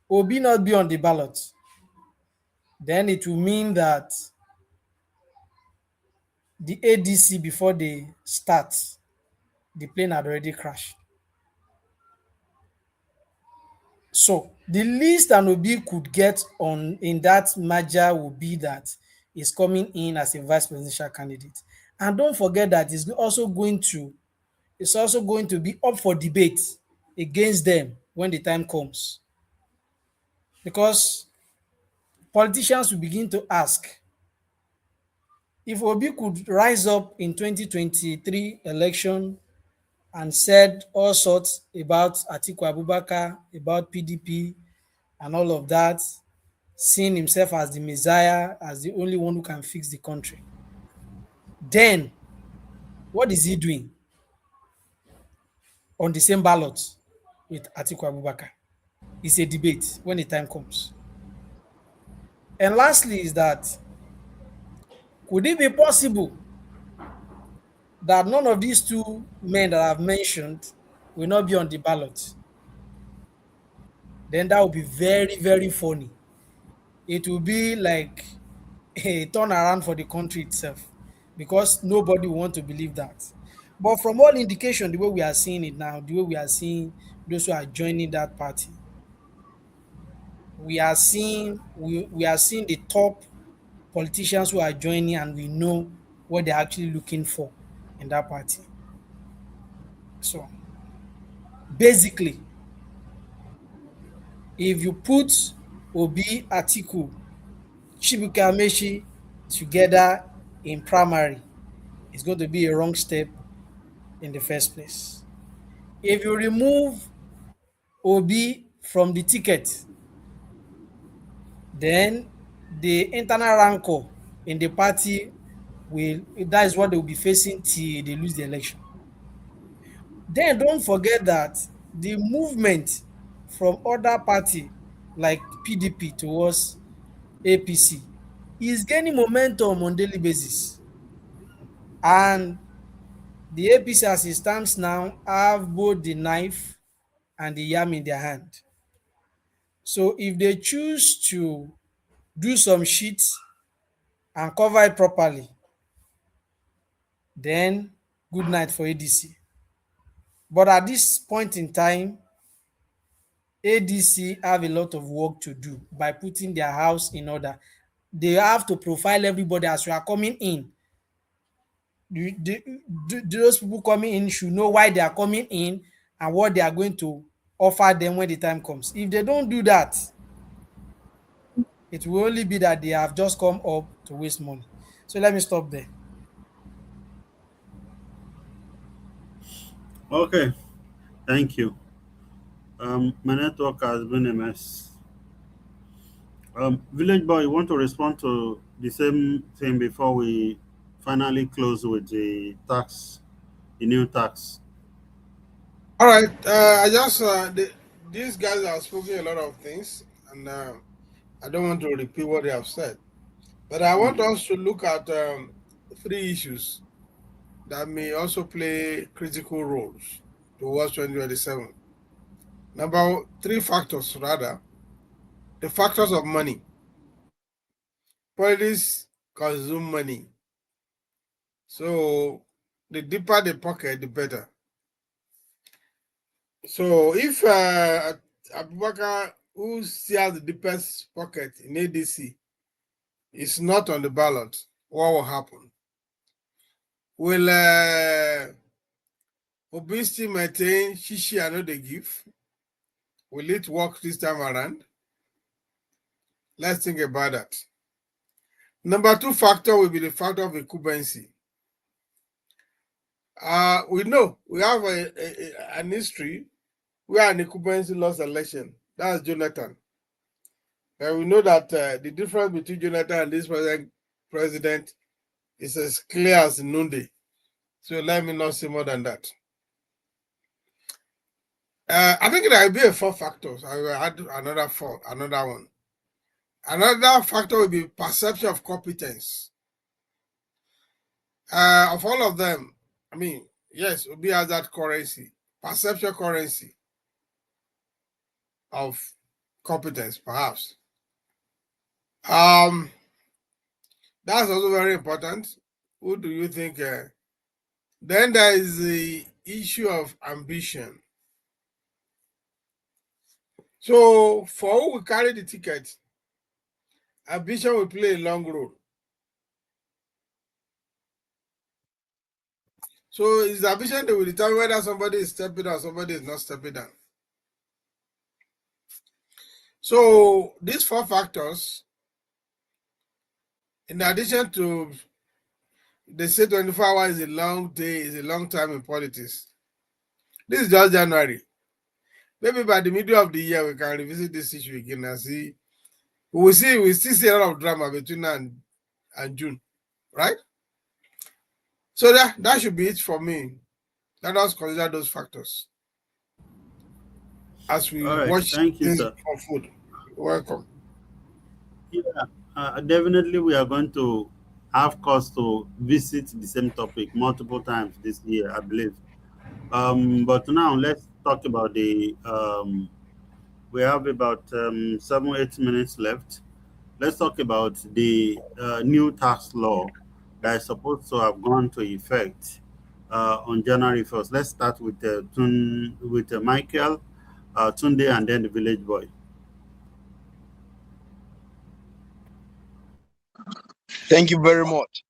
Obi not be on the ballot, then it will mean that the ADC before they start, the plane had already crashed. So the least an Obi could get on in that merger will be that he's coming in as a vice presidential candidate. And don't forget that it's also going to be up for debate against them when the time comes. Because politicians will begin to ask if Obi could rise up in 2023 election and said all sorts about Atiku Abubakar, about PDP, and all of that, seeing himself as the messiah, as the only one who can fix the country. Then, what is he doing on the same ballot with Atiku Abubakar? It's a debate when the time comes. And lastly, is that could it be possible that none of these two men that I've mentioned will not be on the ballot? Then that would be very, very funny. It will be like a turnaround for the country itself because nobody will want to believe that. But from all indication, the way we are seeing it now, the way we are seeing those who are joining that party, we are seeing the top politicians who are joining, and we know what they're actually looking for in that party. So basically, if you put Obi, Atiku, Chibuka Amechi together in primary, it's going to be a wrong step in the first place. If you remove Obi from the ticket, then the internal rancor in the party will that is what they will be facing till they lose the election. Then don't forget that the movement from other party like PDP towards APC is gaining momentum on daily basis. And the APC as it stands now have both the knife and the yam in their hand. So if they choose to do some shit and cover it properly, then good night for ADC. But at this point in time, ADC have a lot of work to do by putting their house in order. They have to profile everybody as you are coming in. Those people coming in should know why they are coming in and what they are going to offer them when the time comes. If they don't do that, it will only be that they have just come up to waste money. So let me stop there. Okay, thank you. My network has been a mess. Village boy, you want to respond to the same thing before we finally close with the new tax? All right. These guys have spoken a lot of things, and I don't want to repeat what they have said. But I want us to look at three issues that may also play critical roles towards 2027. Three factors, rather. The factors of money. Politics consume money. So the deeper the pocket, the better. So if Abubakar, who has the deepest pocket in ADC, is not on the ballot, what will happen? Will Obi still maintain Shishi and no they give? Will it work this time around? Let's think about that. Number two factor will be the factor of incumbency. We know we have an history where an incumbency lost election. That's Jonathan. And we know that the difference between Jonathan and this president is as clear as noonday. So let me not say more than that. I think there will be a four factors. I will add another one. Another factor will be perception of competence. Of all of them, I mean, yes, Obi has that currency, perception currency of competence, perhaps. That's also very important. Who do you think? Then there is the issue of ambition. So for who will carry the ticket, ambition will play a long role. So it's the ambition that will determine whether somebody is stepping down or somebody is not stepping down. So these four factors, in addition to, they say 24 hours is a long day, is a long time in politics. This is just January. Maybe by the middle of the year, we can revisit this issue again and see. We still see a lot of drama between now and June, right? So that should be it for me. Let us consider those factors as we watch Thank you, things sir. unfold. Welcome. Yeah, definitely we are going to have cause to visit the same topic multiple times this year, I believe. But now let's talk about the. We have about 7 8 minutes left. Let's talk about the new tax law that is supposed to have gone to effect on January 1st. Let's start with Michael, Tunde, and then the village boy. Thank you very much.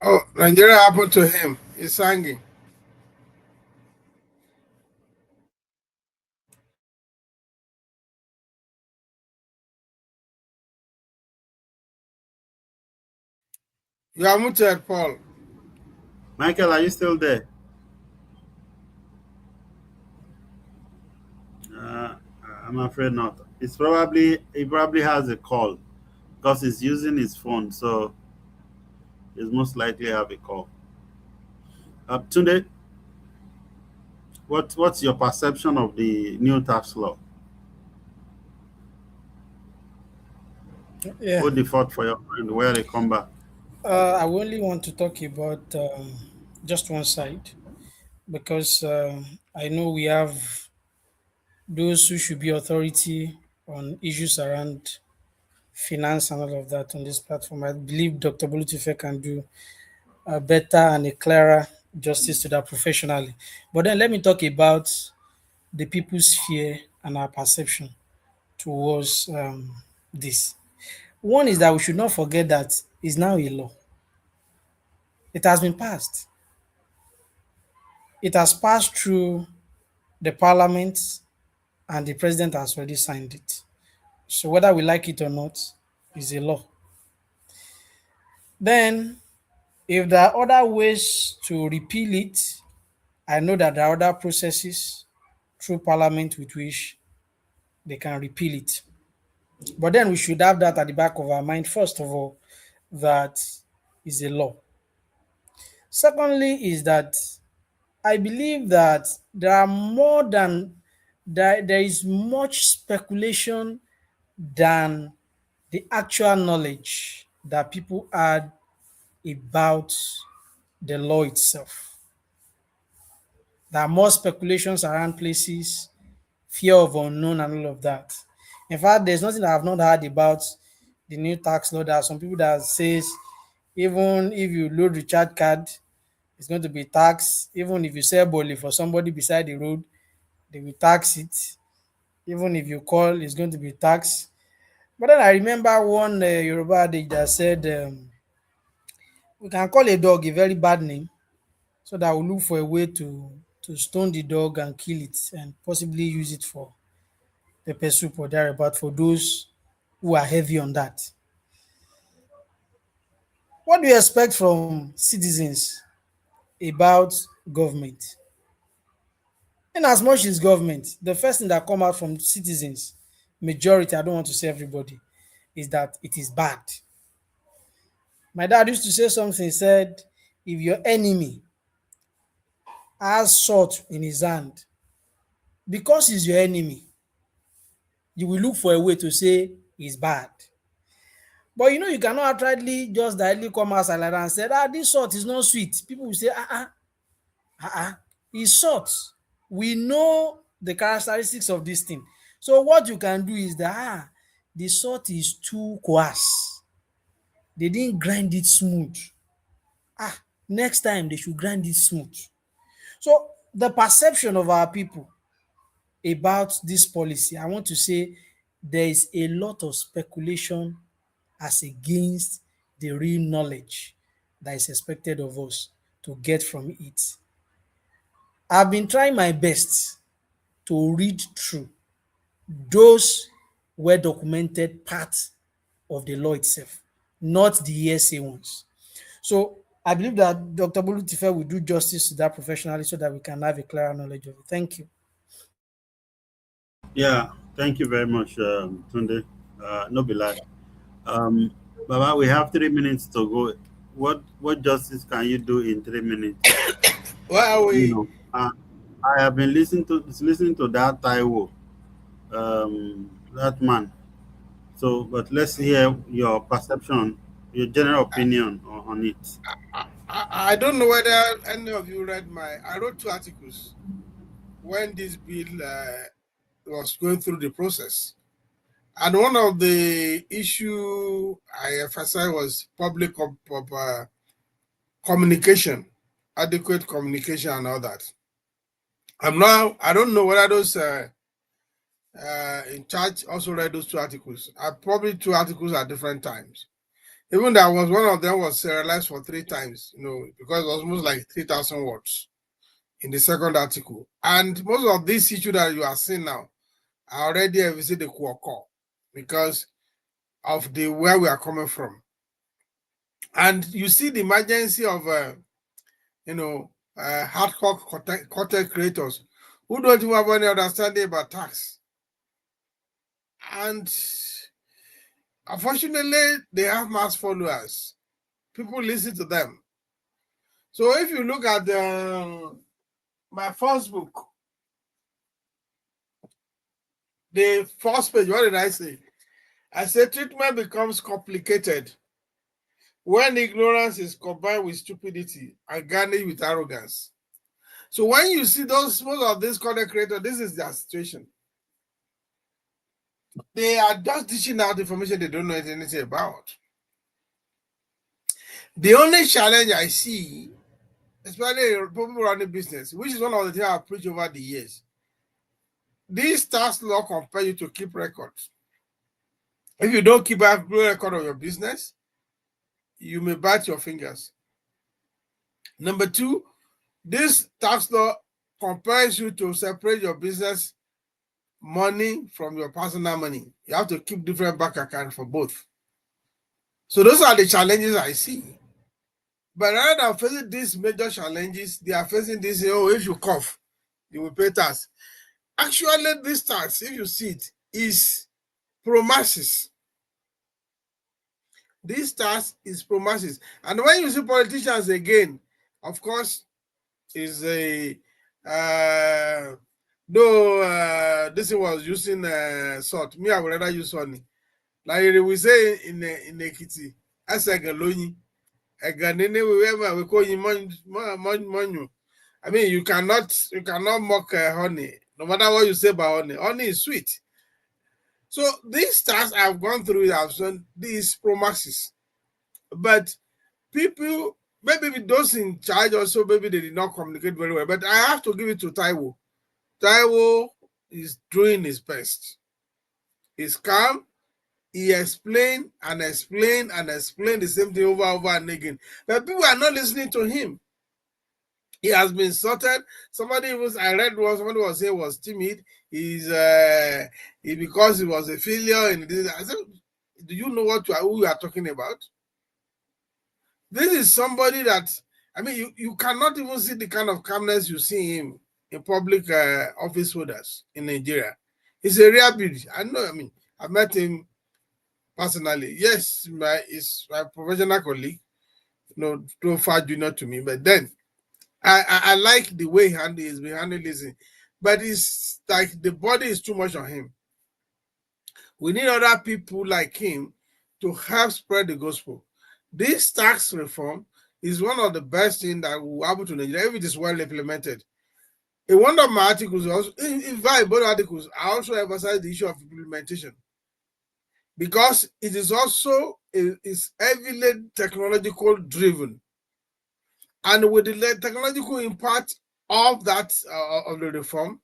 Oh, Nigeria happened to him. He's singing. You are muted, Paul. Michael, are you still there? Uh, I'm afraid not. He probably has a call because he's using his phone, so he's most likely have a call. Tunde, what's your perception of the new tax law? Yeah. Hold the fort for your friend where they come back. I only want to talk about just one side because I know we have those who should be authority on issues around finance and all of that on this platform. I believe Dr. Bolutife can do a better and a clearer justice to that professionally. But then let me talk about the people's fear and our perception towards this. One is that we should not forget that it's now a law. It has been passed. It has passed through the parliament and the president has already signed it. So whether we like it or not, is a law. Then, if there are other ways to repeal it, I know that there are other processes through parliament with which they can repeal it. But then we should have that at the back of our mind, first of all, that is a law. Secondly, is that I believe that there are more than there is much speculation than the actual knowledge that people had about the law itself. There are more speculations around places, fear of unknown, and all of that. In fact, there's nothing I've not heard about the new tax law. There are some people that says even if you load recharge card, it's going to be taxed. Even if you sell boli for somebody beside the road, they will tax it. Even if you call, it's going to be taxed. But then I remember one Yoruba adage that said, we can call a dog a very bad name so that we'll look for a way to stone the dog and kill it and possibly use it for pepper soup or thereabout for those who are heavy on that. What do you expect from citizens about government? In as much as government, the first thing that come out from citizens, majority, I don't want to say everybody, is that it is bad. My dad used to say something, he said, if your enemy has salt in his hand, because he's your enemy, you will look for a way to say he's bad. But you know, you cannot outrightly just directly come outside like that and say, this salt is not sweet. People will say, it's salt. We know the characteristics of this thing. So what you can do is that the salt is too coarse. They didn't grind it smooth. Next time they should grind it smooth. So the perception of our people about this policy, I want to say there is a lot of speculation as against the real knowledge that is expected of us to get from it. I've been trying my best to read through those well documented parts of the law itself, not the hearsay ones. So I believe that Dr. Bolu Tife will do justice to that professionally so that we can have a clearer knowledge of it. Thank you. Yeah, thank you very much, Tunde. No be lie. Baba, we have 3 minutes to go. What justice can you do in 3 minutes? Where are we? I have been listening to that Taiwo, that man. So, but let's hear your perception, your general opinion on it. I don't know whether any of you read I wrote 2 articles when this bill was going through the process. And one of the issue I emphasized was public communication, adequate communication and all that. I don't know whether those in charge also read those 2 articles. I probably 2 articles at different times. Even that was one of them was serialized for 3 times, because it was almost like 3,000 words in the second article. And most of this issue that you are seeing now, I already have visited the Kuoko because of where we are coming from. And you see the emergency of hardcore content creators who don't even have any understanding about tax. And unfortunately, they have mass followers. People listen to them. So if you look at my first book, the first page, what did I say? I said treatment becomes complicated when ignorance is combined with stupidity and garnished with arrogance. So when you see most of these content creators, this is their situation. They are just dishing out information they don't know anything about. The only challenge I see, especially people running business, which is one of the things I've preached over the years, this tax law compels you to keep records. If you don't keep a record of your business, you may bite your fingers. Number 2, this tax law compels you to separate your business money from your personal money. You have to keep different bank accounts for both. So those are the challenges I see. But rather than facing these major challenges, they are facing this, if you cough, you will pay tax. Actually, this tax, if you see it, is promises. This tax is promises. And when you see politicians again, of course, is a this was using salt. Me, I would rather use honey. Like we say in Ekiti, as a galoni, a ganene, we call you monu. I mean, you cannot mock honey, no matter what you say about honey. Honey is sweet. So these tasks I've gone through, I've done these promaxes, but people, maybe with those in charge also, maybe they did not communicate very well. But I have to give it to Taiwo. Taiwo is doing his best. He's calm. He explained and explained and explained the same thing over and again. But people are not listening to him. He has been sorted. Somebody somebody was saying was timid. He's because he was a failure. And I said, do you know who you are talking about? This is somebody that, I mean, you cannot even see the kind of calmness you see him in public office holders in Nigeria. He's a rare breed. I know, I mean, I've met him personally. Yes, he's my professional colleague, too far junior to me, but then I like the way he's been handling this, but it's like the body is too much on him. We need other people like him to help spread the gospel. This tax reform is one of the best things that will happen to Nigeria if it is well implemented. In one of my articles, also, in both articles, I also emphasize the issue of implementation, because it is also is heavily technological driven, and with the technological impact of that of the reform,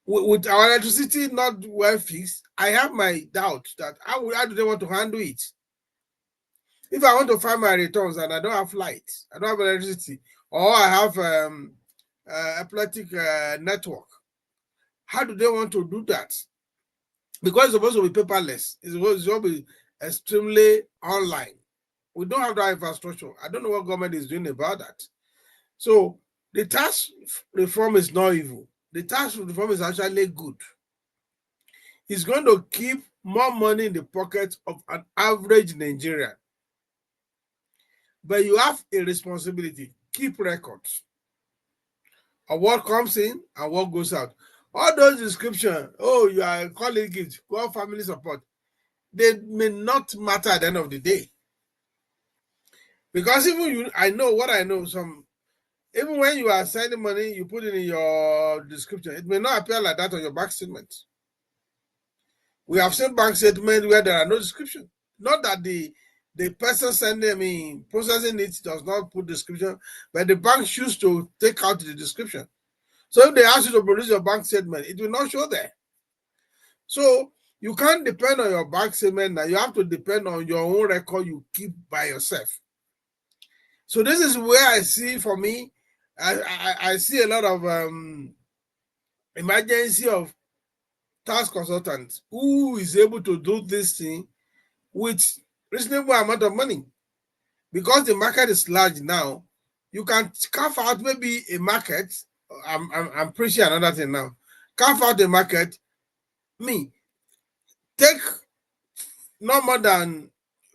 with our electricity not well fixed, I have my doubt that how do they want to handle it? If I want to find my returns and I don't have light, I don't have electricity, or I have epileptic network, how do they want to do that? Because it's supposed to be paperless. It's supposed to be extremely online. We don't have that infrastructure. I don't know what government is doing about that. So the tax reform is not evil. The tax reform is actually good. It's going to keep more money in the pocket of an average Nigerian. But you have a responsibility. Keep records of what comes in and what goes out. All those descriptions, oh, you are calling it, call family support, they may not matter at the end of the day. Because even I know what I know, even when you are sending money, you put it in your description. It may not appear like that on your bank statement. We have seen bank statements where there are no description. Not that the person sending, processing it does not put description, but the bank chooses to take out the description. So if they ask you to produce your bank statement, it will not show there. So you can't depend on your bank statement now. You have to depend on your own record you keep by yourself. So this is where I see, for me, I see a lot of emergency of tax consultants who is able to do this thing with reasonable amount of money. Because the market is large now, you can carve out maybe a market. I'm preaching another thing now. Carve out the market. Take no more than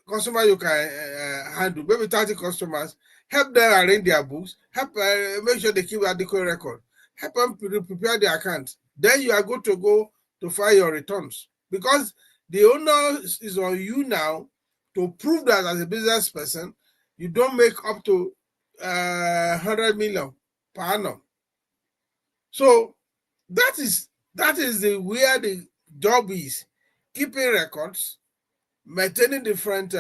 customer you can handle, maybe 30 customers, help them arrange their books, help make sure they keep adequate record, help them prepare their account. Then you are good to go to file your returns, because the owner is on you now to prove that as a business person, you don't make up to 100 million per annum. So that is where the job is: keeping records, maintaining different,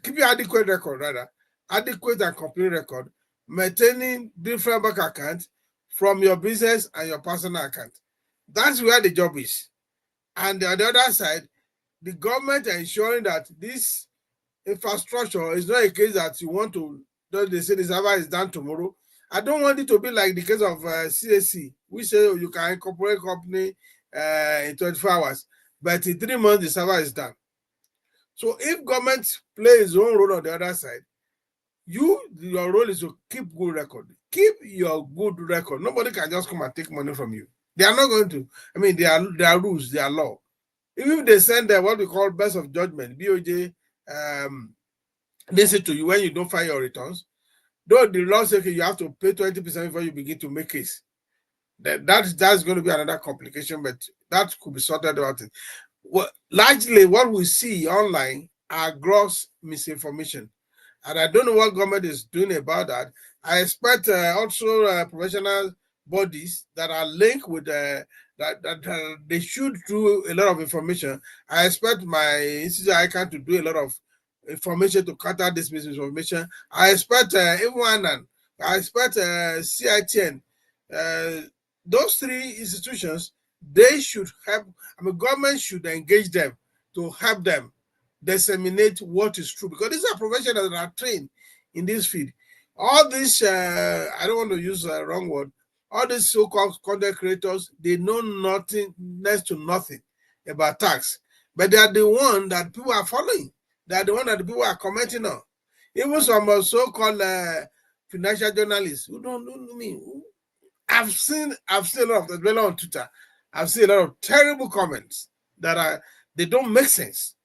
keeping adequate record, rather, adequate and complete record, maintaining different bank accounts from your business and your personal account. That's where the job is. And on the other side, the government ensuring that this infrastructure is not a case that you want to, they say the server is done tomorrow. I don't want it to be like the case of CAC. We say you can incorporate company in 24 hours, but in 3 months the server is done. So if government plays its own role on the other side, your role is to keep good record. Keep your good record. Nobody can just come and take money from you. They are not going to. I mean, there are rules, there are law. Even if they send what we call best of judgment, BOJ, they say to you when you don't file your returns, though the law says you have to pay 20% before you begin to make case. That's going to be another complication, but that could be sorted out. Well, largely what we see online are gross misinformation, and I don't know what government is doing about that. I expect also professional bodies that are linked with that they should do a lot of information. I expect my institute ICANN to do a lot of information to counter this misinformation. I expect everyone, and I expect CITN. Those three institutions, they should help. I mean, government should engage them to help them disseminate what is true, because these are professionals that are trained in this field. All these, I don't want to use a wrong word, all these so-called content creators, they know nothing, next to nothing about tax, but they are the one that people are following. They are the one that the people are commenting on. Even some so-called financial journalists who don't know me. I've seen a lot of that on Twitter. I've seen a lot of terrible comments that they don't make sense.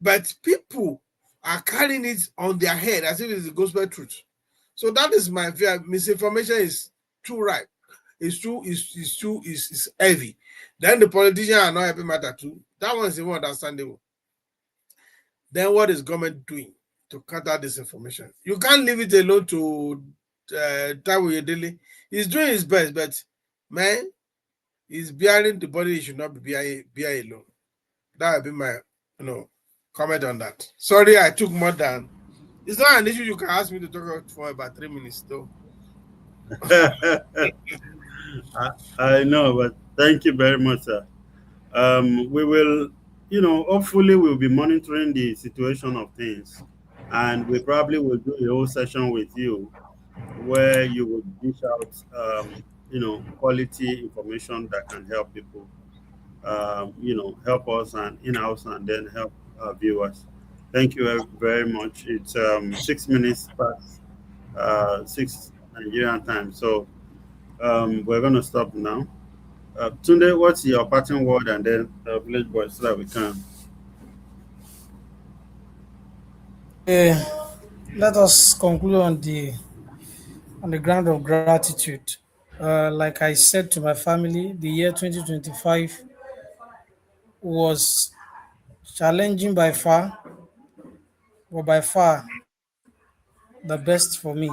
But people are carrying it on their head as if it's the gospel truth. So that is my fear. Misinformation is too right. It's heavy. Then the politicians are not helping matter too. That one is even understandable. Then what is government doing to counter this information? You can't leave it alone to Taiwo Yedele. He's doing his best, but man, he's bearing the body he should not be bear alone. That would be my comment on that. Sorry, I took more than. It's not an issue you can ask me to talk for about 3 minutes, though. I know, but thank you very much, sir. We will, hopefully we'll be monitoring the situation of things, and we probably will do a whole session with you where you will dish out, quality information that can help people, help us and in-house and then help viewers. Thank you very much. It's 6 minutes past 6 Nigerian time, so we're going to stop now. Tunde, what's your parting word, and then Village Boy, so that we can. Let us conclude on the ground of gratitude. Like I said to my family, the year 2025 was challenging by far, but by far the best for me.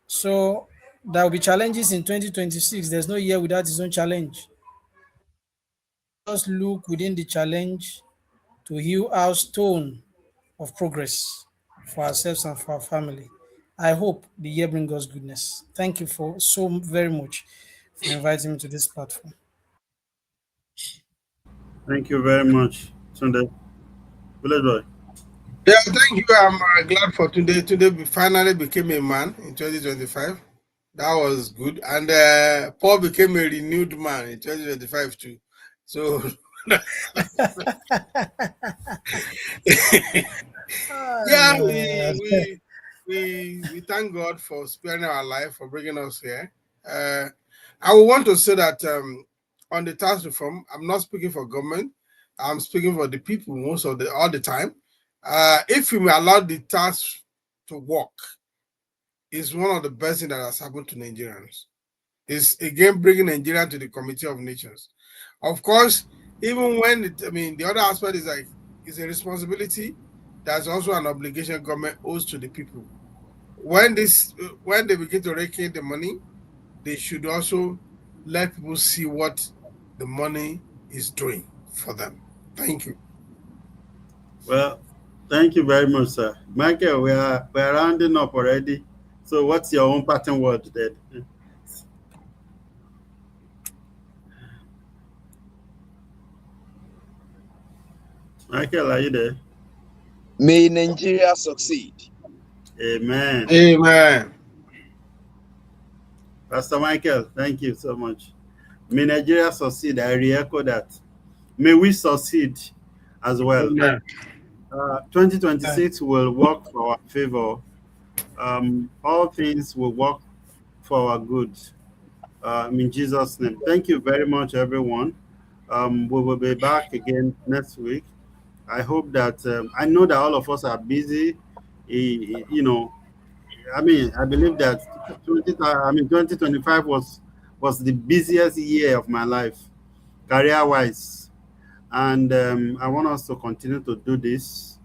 So there will be challenges in 2026. There's no year without its own challenge. Just look within the challenge to heal our stone of progress for ourselves and for our family. I hope the year brings us goodness. Thank you for so very much for inviting me to this platform. Thank you very much, Tunde. Village Boy. Yeah, thank you. I'm glad for today. Today we finally became a man in 2025. That was good. And Paul became a renewed man in 2025 too. So yeah, we thank God for sparing our life, for bringing us here. I would want to say that on the tax reform, I'm not speaking for government. I'm speaking for the people most of all the time. If we allow the tax to work, it's one of the best things that has happened to Nigerians. It's again bringing Nigeria to the Committee of Nations. Of course, even when the other aspect is like it's a responsibility. There's also an obligation government owes to the people. When they begin to rake in the money, they should also let people see what the money is doing for them. Thank you. Well, thank you very much, sir. Michael, we are rounding up already. So what's your own parting word then? Michael, are you there? May Nigeria succeed. Amen. Amen. Pastor Michael, thank you so much. May Nigeria succeed. I re-echo that. May we succeed as well. Amen. 2026 will work for our favor. All things will work for our good. In Jesus' name. Thank you very much, everyone. We will be back again next week. I hope that I know that all of us are busy. I believe that 2025 was the busiest year of my life, career-wise, and I want us to continue to do this.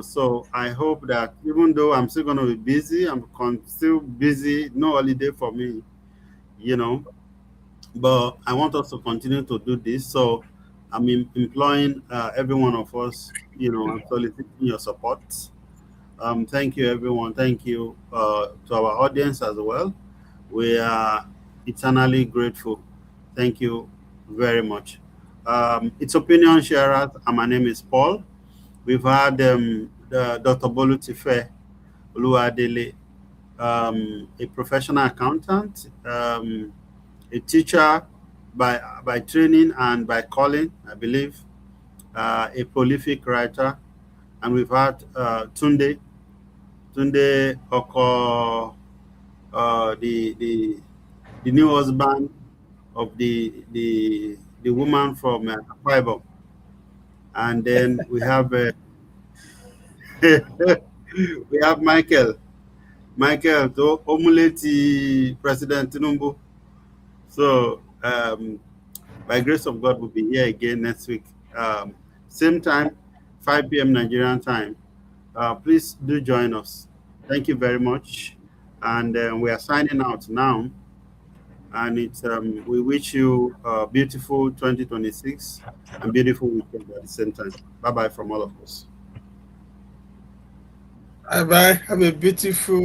So I hope that even though I'm still going to be busy, I'm still busy. No holiday for me. but I want us to continue to do this. So I'm employing every one of us, and soliciting your support. Thank you, everyone. Thank you to our audience as well. We are eternally grateful. Thank you very much. It's Opinion Sharers, and my name is Paul. We've had Dr. Bolu Tife Oluwadele, a professional accountant, a teacher by training and by calling, I believe, a prolific writer, and we've had Tunde Oko, the new husband of the woman from Akwa Ibom. And then we have we have Michael to emulate President Tinubu. So by grace of God, we'll be here again next week. Same time, 5 p.m. Nigerian time. Please do join us. Thank you very much. And we are signing out now. And it's we wish you a beautiful 2026 and beautiful weekend at the same time. Bye bye from all of us. Bye bye. Have a beautiful